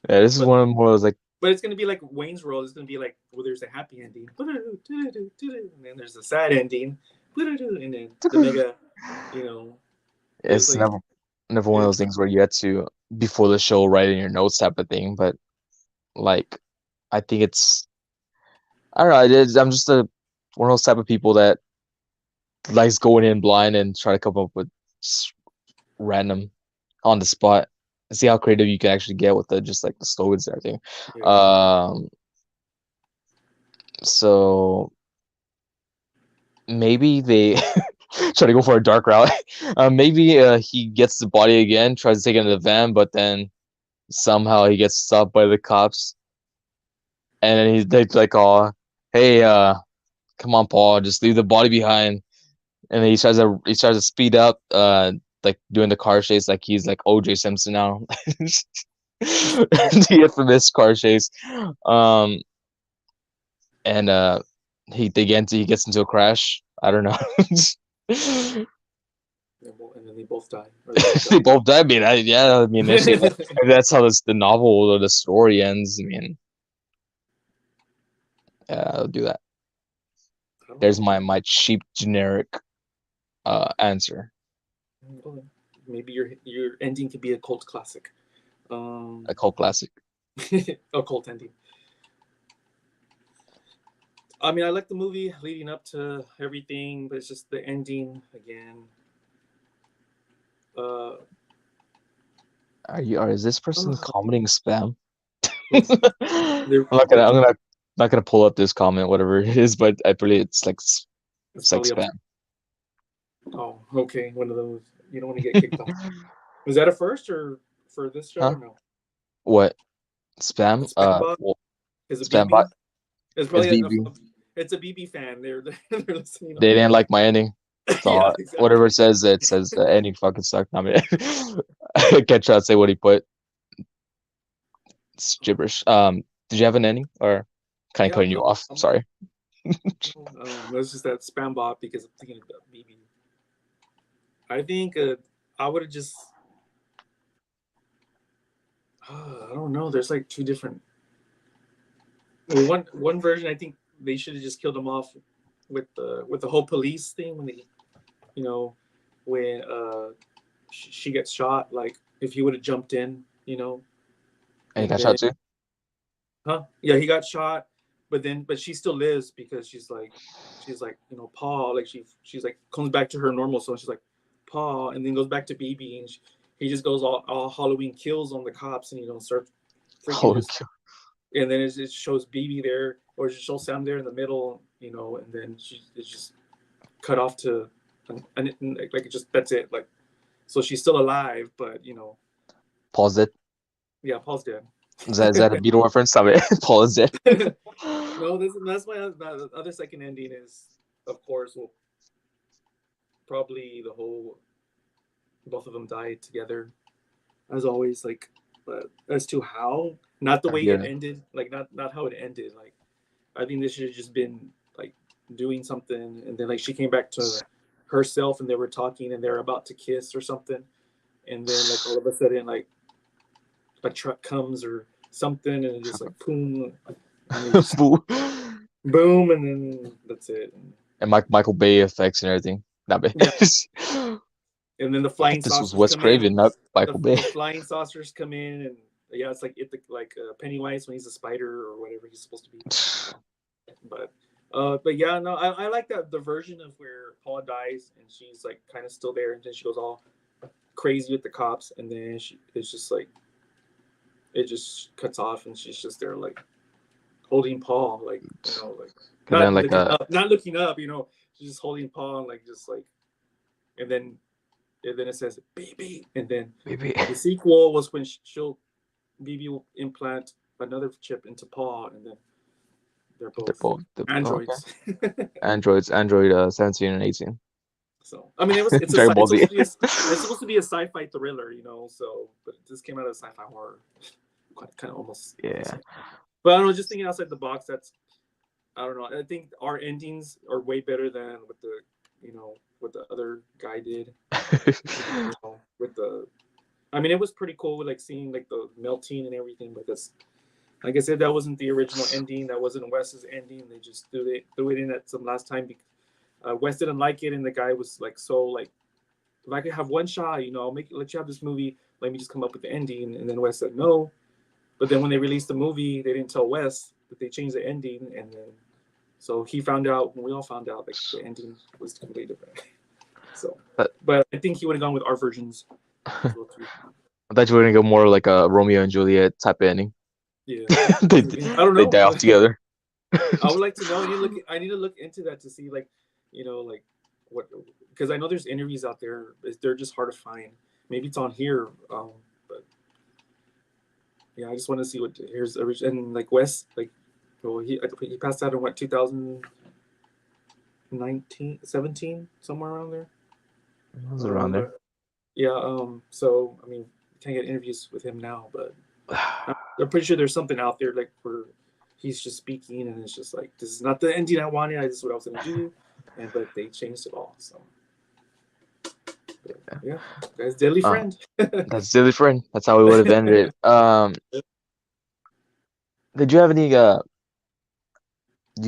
Yeah, this is
But
one of more of those like
but it's gonna be like Wayne's World. It's gonna be like, well, there's a happy ending, and then there's a sad ending, and then the mega, you know, it's
it's
like
never one of those things where you had to before the show write in your notes type of thing. But like I think it's I don't know. I'm just one of those type of people that likes going in blind and try to come up with just random on the spot and see how creative you can actually get with the just like the slogans and everything.
yeah.
So maybe they try to go for a dark route. Maybe he gets the body again, tries to take it in the van, but then somehow he gets stopped by the cops, and then they're like, "Oh, hey, come on, Paul, just leave the body behind." And then he tries to speed up, like doing the car chase, like he's like OJ Simpson now. The infamous car chase. Um, and he gets into a crash. I don't know.
And then they both die.
They both die. I mean, I mean, if that's how the novel or the story ends. I mean, yeah, I'll do that. There's my cheap generic answer.
maybe your ending could be a cult classic.
A cult classic.
A cult ending. I mean, I like the movie leading up to everything, but it's just the ending again. Uh,
Is this person
uh,
commenting spam?
they're,
I'm not gonna pull up this comment, whatever it is, but I believe
it's
it's like
probably up.
spam.
Oh, okay, one of those. You don't want to get kicked off. Was that a first or for this show
Huh?
or no?
What? Spam?
Spam bot is a
Spam bot?
BB. It's
It's
probably
BB.
it's a BB fan. They're listening.
They didn't like my ending.
Yeah,
So whatever
exactly.
it says the ending fucking sucked. I mean, I can't try to say what he put. It's gibberish. Did you have an ending or kind of
Yeah,
cutting you
no,
off? Sorry.
it's just that spam bot because I'm thinking about BB. I think I would have just. I don't know. There's like two different. Well, one version I think they should have just killed him off with the whole police thing when they, you know, when she gets shot. Like if he would have jumped in,
And he
and
got
then
shot too.
yeah, he got shot, but she still lives because she's like Paul, like she's like comes back to her normal self. She's like Paul, and then goes back to BB, and he just goes all Halloween kills on the cops, and starts freaking
Holy
just.
cow.
And then it shows BB there, or it shows Sam there in the middle, and then it's just cut off to, and like it just that's it. Like, so she's still alive, but
Paul's dead.
yeah, Paul's dead.
Is that a Beatle reference? Stop it. Paul is dead.
No, that's my the other second ending is, of course, well, probably both of them died together, as always. Like, but as to how, not the way it
Yeah.
ended, like not how it ended. Like, I think this should have just been like doing something, and then like she came back to herself, and they were talking, and they were about to kiss or something, and then like all of a sudden like a truck comes or something, and it just like boom, and just, boom, and then that's it.
And Michael Bay effects and everything. Not bad.
Yeah. And then the flying
This was
saucers
Wes
come in.
Craven, not
The,
Michael Bay.
the flying saucers come in, and yeah, it's like Pennywise when he's a spider or whatever he's supposed to be. But yeah, no, I like that the version of where Paula dies and she's like kind of still there, and then she goes all crazy with the cops, and then it's just like it just cuts off, and she's just there like holding Paul, like like not looking up, she's just holding Paul, and like just like, and then it says BB, and then
Maybe.
the sequel was when BB will implant another chip into Paul, and then they're both androids.
Okay. Android 17 and 18.
So I mean, it's
Dragon Ball Z.
it's supposed to be a sci-fi thriller, So, but this came out of sci-fi horror, kind of almost.
Yeah.
But I don't know. Just thinking outside the box. I don't know. I think our endings are way better than what the other guy did. With the, I mean, it was pretty cool with like seeing like the melting and everything, but that's, like I said, that wasn't the original ending. That wasn't Wes's ending. They just threw it in at some last time. Wes didn't like it, and the guy was like, so like, if I could have one shot, I'll let you have this movie. Let me just come up with the ending. And then Wes said no. But then when they released the movie, they didn't tell Wes that they changed the ending, and then so he found out, and we all found out like the ending was completely different. So, but I think he would have gone with our versions.
I thought you were gonna go more like a Romeo and Juliet type of ending.
Yeah,
they,
I don't know.
They die off together.
I would like to know. I need to look into that to see, like, like what, because I know there's interviews out there. They're just hard to find. Maybe it's on here, but yeah, I just want to see what here's and like Wes, like, well, he passed out in what 2019, 17, somewhere around there.
It was around there.
Yeah. So I mean, can't get interviews with him now, but I'm pretty sure there's something out there like where he's just speaking, and it's just like, this is not the ending I wanted. This is what I was gonna do, but they changed it all. So yeah, that's Deadly Friend.
That's Deadly Friend. That's how we would have ended it. Did you have any? You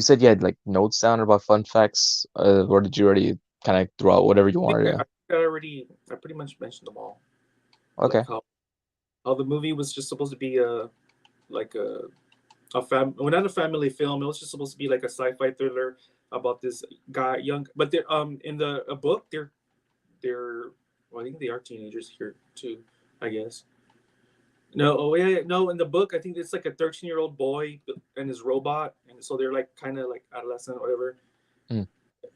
said you had like notes down about fun facts, or did you already kind of throw out whatever you wanted?
I pretty much mentioned them all.
Okay.
Like how the movie was just supposed to be like well, not a family film. It was just supposed to be like a sci-fi thriller about this guy, young, but they're in the a book they're well, I think they are teenagers here too, I guess. No, oh yeah, no. In the book, I think it's like a 13-year-old boy and his robot, and so they're like kind of like adolescent or whatever.
Mm.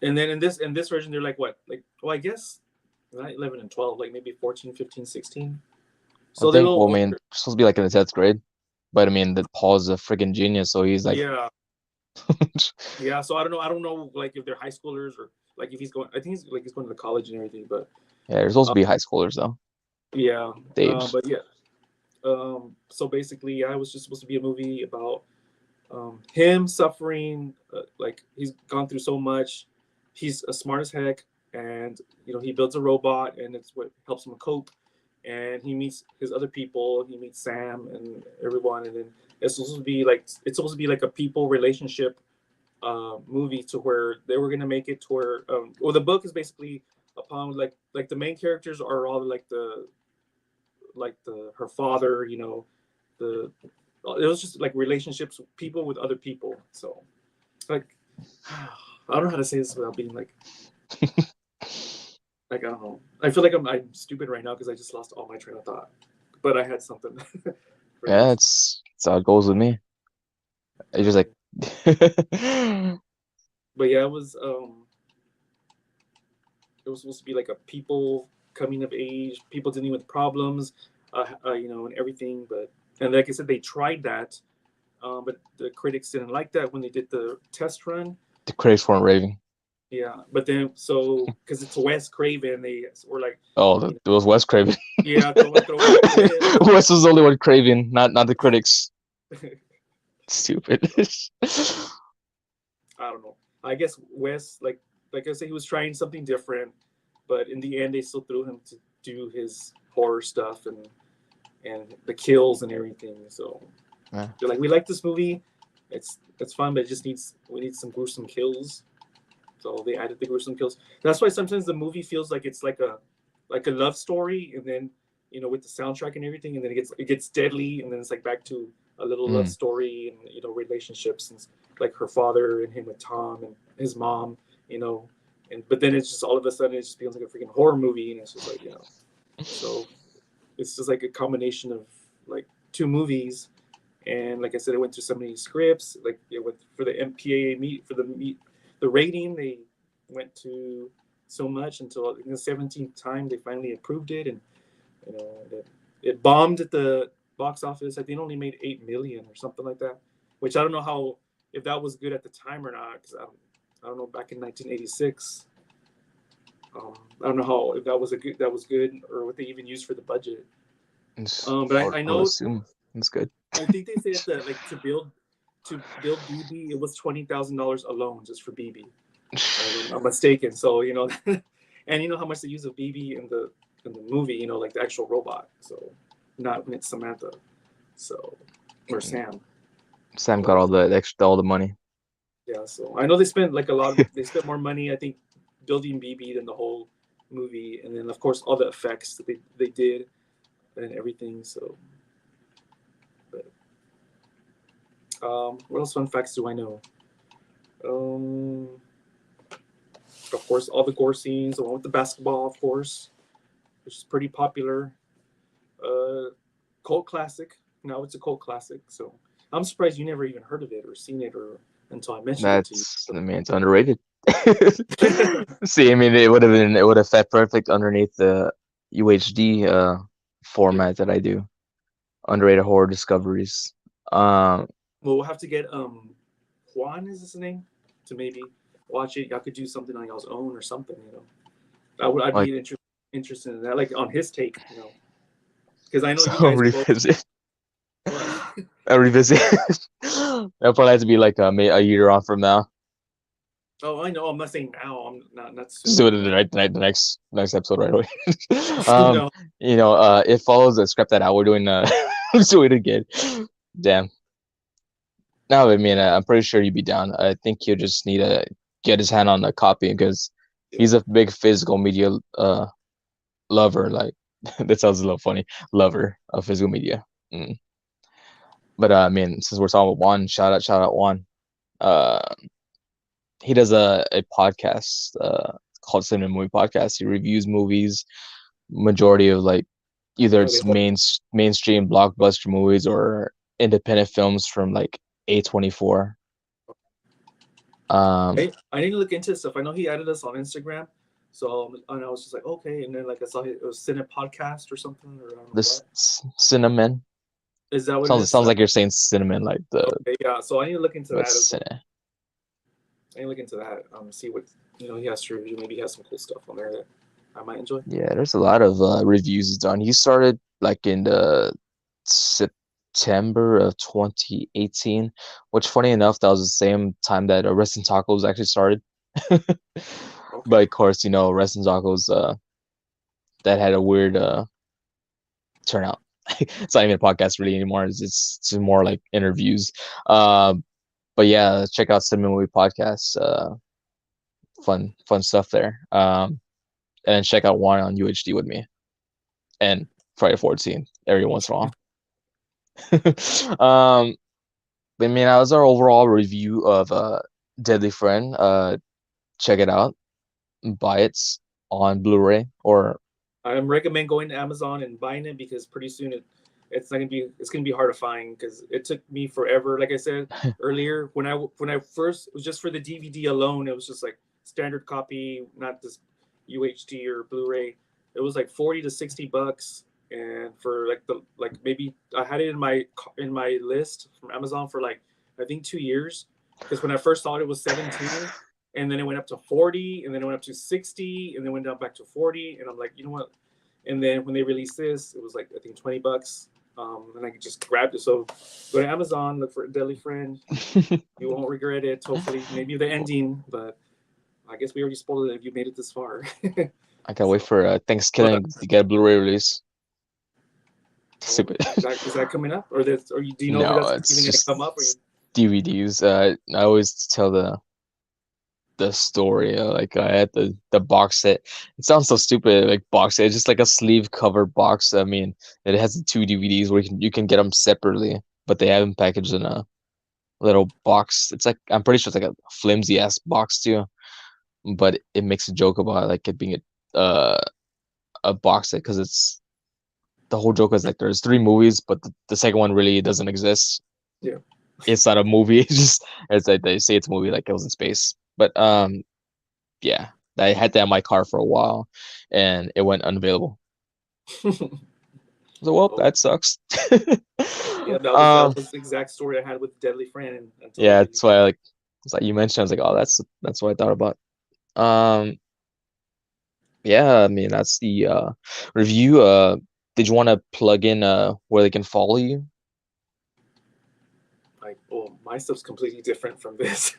And then in this version, they're like what? Like, well, I guess not 11 and 12, like maybe 14, 15, 16.
I
So they're a
think,
little
well, I mean,
older.
supposed to be like in the 10th grade, but I mean, that Paul's a freaking genius, so he's like,
Yeah, yeah. So I don't know, like if they're high schoolers or like if he's going. I think he's going to college and everything. But
yeah, they're supposed to
uh,
be high schoolers though,
yeah,
the age.
but yeah. So basically, yeah, it was just supposed to be a movie about him suffering. Like he's gone through so much. He's as smart as heck, and he builds a robot, and it's what helps him cope. And he meets his other people. He meets Sam and everyone, and then it's supposed to be like a people relationship movie to where they were gonna make it to where well, the book is basically upon like the main characters are all like the her father, the it was just like relationships with people with other people. So like I don't know how to say this without being like I don't know. I feel like I'm stupid right now because I just lost all my train of thought. But I had something for
Yeah,
this.
it's how it goes with me. It's just like,
But yeah, it was supposed to be like a people coming of age, people dealing with problems, and everything. And like I said, they tried that, but the critics didn't like that when they did the test run.
the critics weren't raving.
Yeah, but then so because it's Wes Craven, they were like,
Oh,
you know,
it was Wes Craven.
yeah, throw it to Wes.
Wes was the only one craving, not the critics. Stupid.
I don't know. I guess Wes, like I said, he was trying something different, but in the end, they still threw him to do his horror stuff and the kills and everything. So
Yeah.
they're like, we like this movie. It's fun, but we need some gruesome kills. So they added the gruesome kills. That's why sometimes the movie feels like it's like a love story, and then with the soundtrack and everything, and then it gets deadly, and then it's like back to a little love
Mm.
story and relationships, and like her father and him with Tom and his mom, but then it's just all of a sudden it just feels like a freaking horror movie, and it's just like so it's just like a combination of like two movies. And like I said, it went through so many scripts. Like it went for the MPAA the rating. They went to so much until the 17th time they finally approved it, and it bombed at the box office. I think it only made 8 million or something like that, which I don't know if that was good at the time or not, because I don't know, back in 1986. I don't know if that was good or what they even used for the budget. But I
I would
know
assume it's good.
I think they said that like to build BB, it was $20,000 alone just for BB. I'm not mistaken. So and you know how much they use of BB in the movie. Like the actual robot. So not Samantha. So or Sam.
Sam got all the money.
Yeah. So I know they spent more money, I think, building BB than the whole movie, and then of course all the effects that they did and everything. So. What else fun facts do I know? Of course, all the gore scenes, the one with the basketball, of course, which is pretty popular. Cult classic. Now it's a cult classic. So I'm surprised you never even heard of it or seen it or until I mentioned it to
I mean, it's underrated. See, I mean, it would have fit perfect underneath the UHD
Yeah.
format that I do. Underrated horror discoveries. Um,
Well, we'll have to get Juan is his name to maybe watch it. Y'all could do something on y'all's own or something. I'd
like
be interested in that, like on his take. Because I know you
so
guys both.
revisit.
What?
I revisit. That'll probably have to be like a year on from now.
Oh, I know. I'm not saying now. I'm not
Just do it
soon.
the next episode right away.
No.
It follows the script that we're doing. Let's do it again. Damn. No, I mean, I'm pretty sure you'd be down. I think you just need to get his hand on the copy because
Yeah.
he's a big physical media lover, like that sounds a little funny. Lover of physical media. Mm. But I mean, since we're talking about Juan, shout out Juan. Uh, he does a podcast called Cinema Movie Podcast. He reviews movies, majority of like either
Oh, they
it's mainstream blockbuster movies or independent films from like A24.
I need to look into stuff. I know he added us on Instagram, so and I was just like, okay. And then like I saw it was Cine Podcast or something, or I don't know
This
what.
cinnamon
Is that what it
sounds
is?
like you're saying cinnamon, like the
Okay, yeah. So I need to look into
but
that as well.
cine.
I need to look into that. See what he has to review. Maybe he has some cool stuff on there that I might enjoy.
Yeah, there's a lot of reviews he's done. He started like in the September of 2018, which funny enough, that was the same time that Wrestling Tacos actually started.
Okay.
But of course, Wrestling Tacos that had a weird turnout. It's not even a podcast really anymore. It's more like interviews. But yeah, check out Cinema Movie Podcast. Fun stuff there. And check out one on UHD with me and Friday 14th every once in a while. I mean, that was our overall review of Deadly Friend. Check it out, buy it on Blu-ray or
I recommend going to Amazon and buying it because pretty soon it's not gonna be it's gonna be hard to find because it took me forever. Like I said earlier, when I first it was just for the DVD alone, it was just like standard copy, not this UHD or Blu-ray. It was like $40 to $60, and for like maybe I had it in my list from Amazon for like I think 2 years because when I first saw it, it was 17. And then it went up to 40, and then it went up to 60, and then went down back to 40. And I'm like, you know what? And then when they released this, it was like I think $20. And I just grabbed it. So go to Amazon, look for Deadly Friend. You won't regret it. Hopefully, maybe the ending, but I guess we already spoiled it if you made it this far.
I can't wait for Thanksgiving to get a Blu-ray release. Stupid.
Is that coming up, or do you know
No,
if that's
it's
even going to
just
come up? Or
DVDs. I always tell the story. Like I had the box set. It sounds so stupid, like box set. It's just like a sleeve cover box. I mean, it has the two DVDs where you can get them separately, but they have them packaged in a little box. It's like I'm pretty sure it's like a flimsy ass box too, but it makes a joke about like it being a box set because it's the whole joke is like there's three movies, but the second one really doesn't exist.
yeah.
It's not a movie. It's like they say it's a movie like it was in space. But yeah, I had that in my car for a while, and it went unavailable. So well, that sucks.
Yeah,
Um,
that was the exact story I had with Deadly Friend until
yeah,
they
that's why it's like you mentioned. I was like, oh, that's what I thought about. Um, yeah, I mean that's the review. Did you want to plug in where they can follow you?
like, oh, my stuff's completely different from this.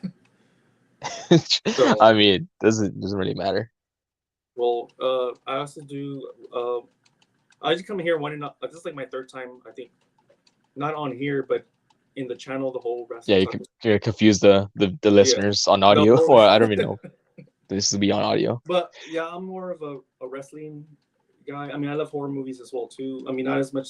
So,
I mean, it doesn't really matter.
well, I also do. I just come here one and this is like my third time. I think not on here, but in the channel, the whole
Yeah,
wrestling talk.
you confuse the
Yeah,
listeners on
the
audio,
whole.
or I don't even know. This will be on audio.
But yeah, I'm more of a wrestling guy. I mean, I love horror movies as well too. I mean, not as much.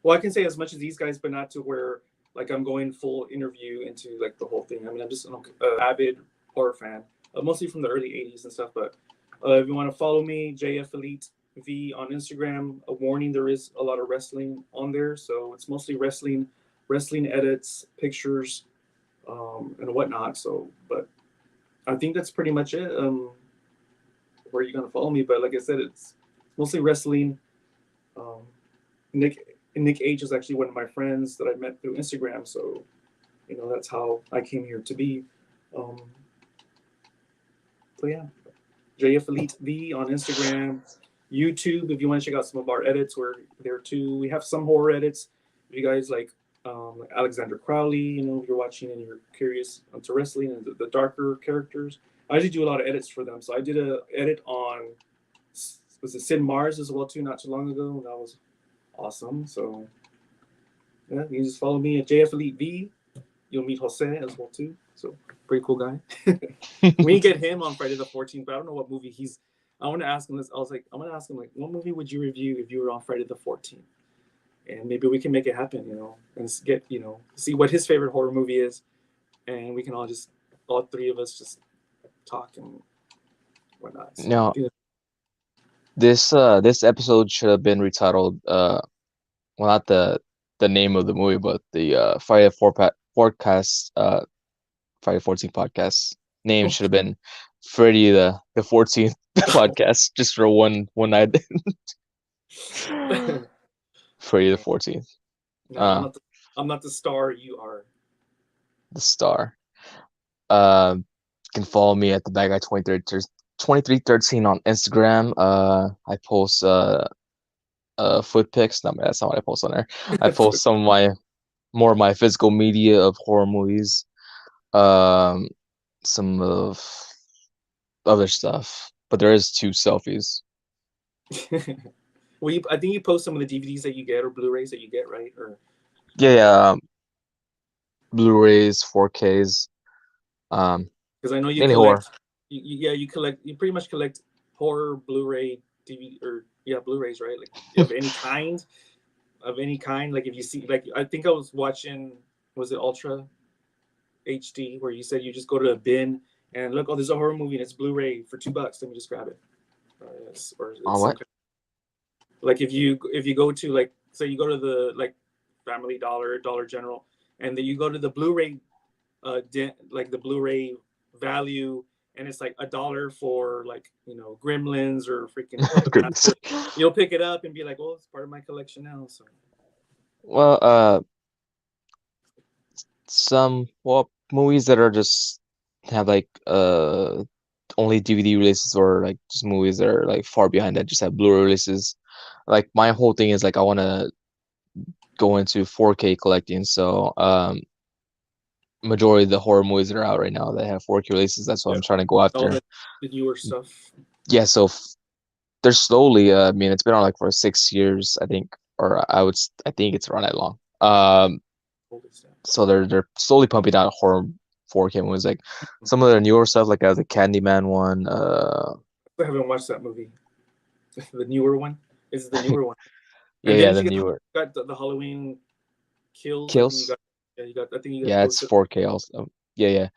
Well, I can say as much as these guys, but not to where like I'm going full interview into like the whole thing. I mean, I'm just an avid horror fan, mostly from the early '80s and stuff. But if you want to follow me, JF Elite V on Instagram. A warning: there is a lot of wrestling on there, so it's mostly wrestling edits, pictures, and whatnot. So, but I think that's pretty much it. Where you're gonna follow me, but like I said, it's mostly wrestling. Um, Nick H is actually one of my friends that I met through Instagram, so that's how I came here to be. Um, so yeah, JF Elite V on Instagram, YouTube. If you want to check out some of our edits, we're there too. We have some horror edits. If you guys like Alexander Crowley, if you're watching and you're curious into wrestling and the darker characters, I usually do a lot of edits for them. So I did a edit on was it Sid Mars as well too, not too long ago. That was awesome. So yeah, you can just follow me at JF Elite V. You'll meet Jose as well too. So pretty cool guy. We get him on Friday the 14th, but I don't know what movie he's. I want to ask him this. I was like, I'm gonna ask him like, what movie would you review if you were on Friday the 14th? And maybe we can make it happen, and get see what his favorite horror movie is, and we can all three of us just talk and whatnot. So
Now, this episode should have been retitled well, not the name of the movie, but the Friday 14th podcast name should have been Freddy the 14th podcast, just for one night. Freddy the 14th.
no, I'm not the star. You are.
The star. You can follow me at the bad guy 2313 on Instagram. I post foot pics. No, that's not what I post on there. I post some of more of my physical media of horror movies. Some of other stuff, but there is 2 selfies.
Well, I think you post some of the DVDs that you get or Blu-rays that you get, right? Or
Yeah, Blu-rays, 4Ks.
because I know you
Mainly horror.
collect. You collect. You pretty much collect horror Blu-ray DVD or Blu-rays, right? Like of any kind. Like if you see, like I think I was watching, was it Ultra HD, where you said you just go to a bin and look, oh, there's a horror movie and it's Blu-ray for $2. Let me just grab it. Or it's
What?
Like if you go to like, say you go to the like Family Dollar, Dollar General, and then you go to the Blu-ray, like the Blu-ray value, and it's like $1 for like Gremlins or freaking Puppet Master. You'll pick it up and be like, well, it's part of my collection now. So
Well, some movies that are just have like only DVD releases, or like just movies that are like far behind that just have Blu-ray releases. Like my whole thing is like I want to go into 4K collecting, so majority of the horror movies that are out right now that have 4K releases, that's what I'm trying to go after.
all the newer stuff.
Yeah, so they're slowly. I mean, it's been on like for 6 years, I think, or I think it's around that long. So they're slowly pumping out horror 4K movies. Like some of the newer stuff, like the Candyman one.
I haven't watched that movie. The newer one is the newer one.
Yeah, the newer.
Got the Halloween Kills.
Kills.
I think you got.
Yeah, it's 4K also. Yeah.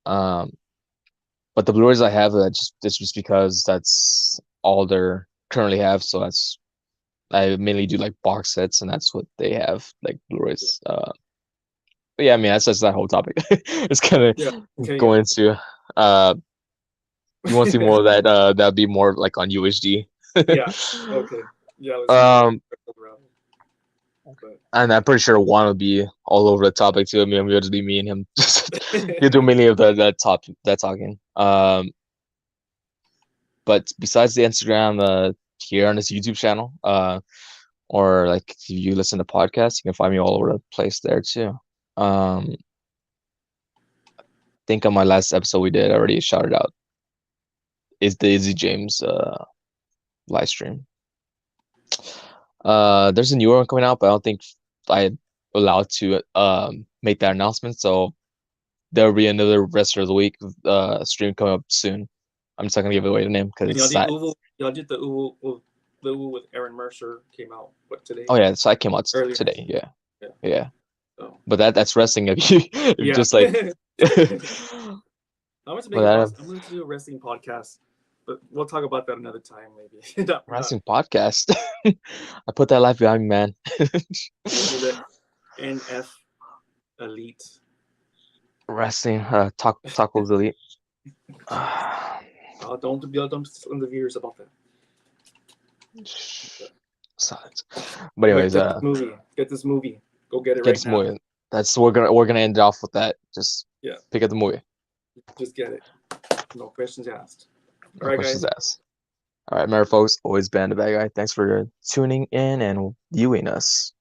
But the Blu-rays I have, it's just because that's all they're currently have. So I mainly do like box sets, and that's what they have, like Blu-rays. But yeah, I mean that's just that whole topic. It's kind of going into you want to see more of that? That'd be more like on UHD.
Yeah. Okay. Yeah.
And I'm pretty sure Juan would be all over the topic too. I mean, we'll just be me and him. He'll do many of that talking. But besides the Instagram, here on this YouTube channel, or like if you listen to podcasts, you can find me all over the place there too. I think on my last episode we did, I already shouted out, is the Izzy James live stream. There's a newer one coming out, but I don't think I'm allowed to make that announcement. So there'll be another rest of the week stream coming up soon. I'm just not gonna give away the name because
y'all did the Uwu with Aaron Mercer came out today?
Oh yeah, so I came out
earlier
today. Yeah.
So.
But that's wrestling. If you just like.
I'm going to do a wrestling podcast, but we'll talk about that another time, maybe.
Wrestling podcast. I put that life behind me, man.
NF Elite
Wrestling. Tacos Elite.
Don't tell the viewers about that.
Silence. But anyways,
get this movie. Go get it.
Get this movie. That's we're gonna end it off with that. Just pick up the movie.
Just get it. No questions asked.
All right, guys. All right, remember, folks, always been the bad guy. Thanks for tuning in and viewing us.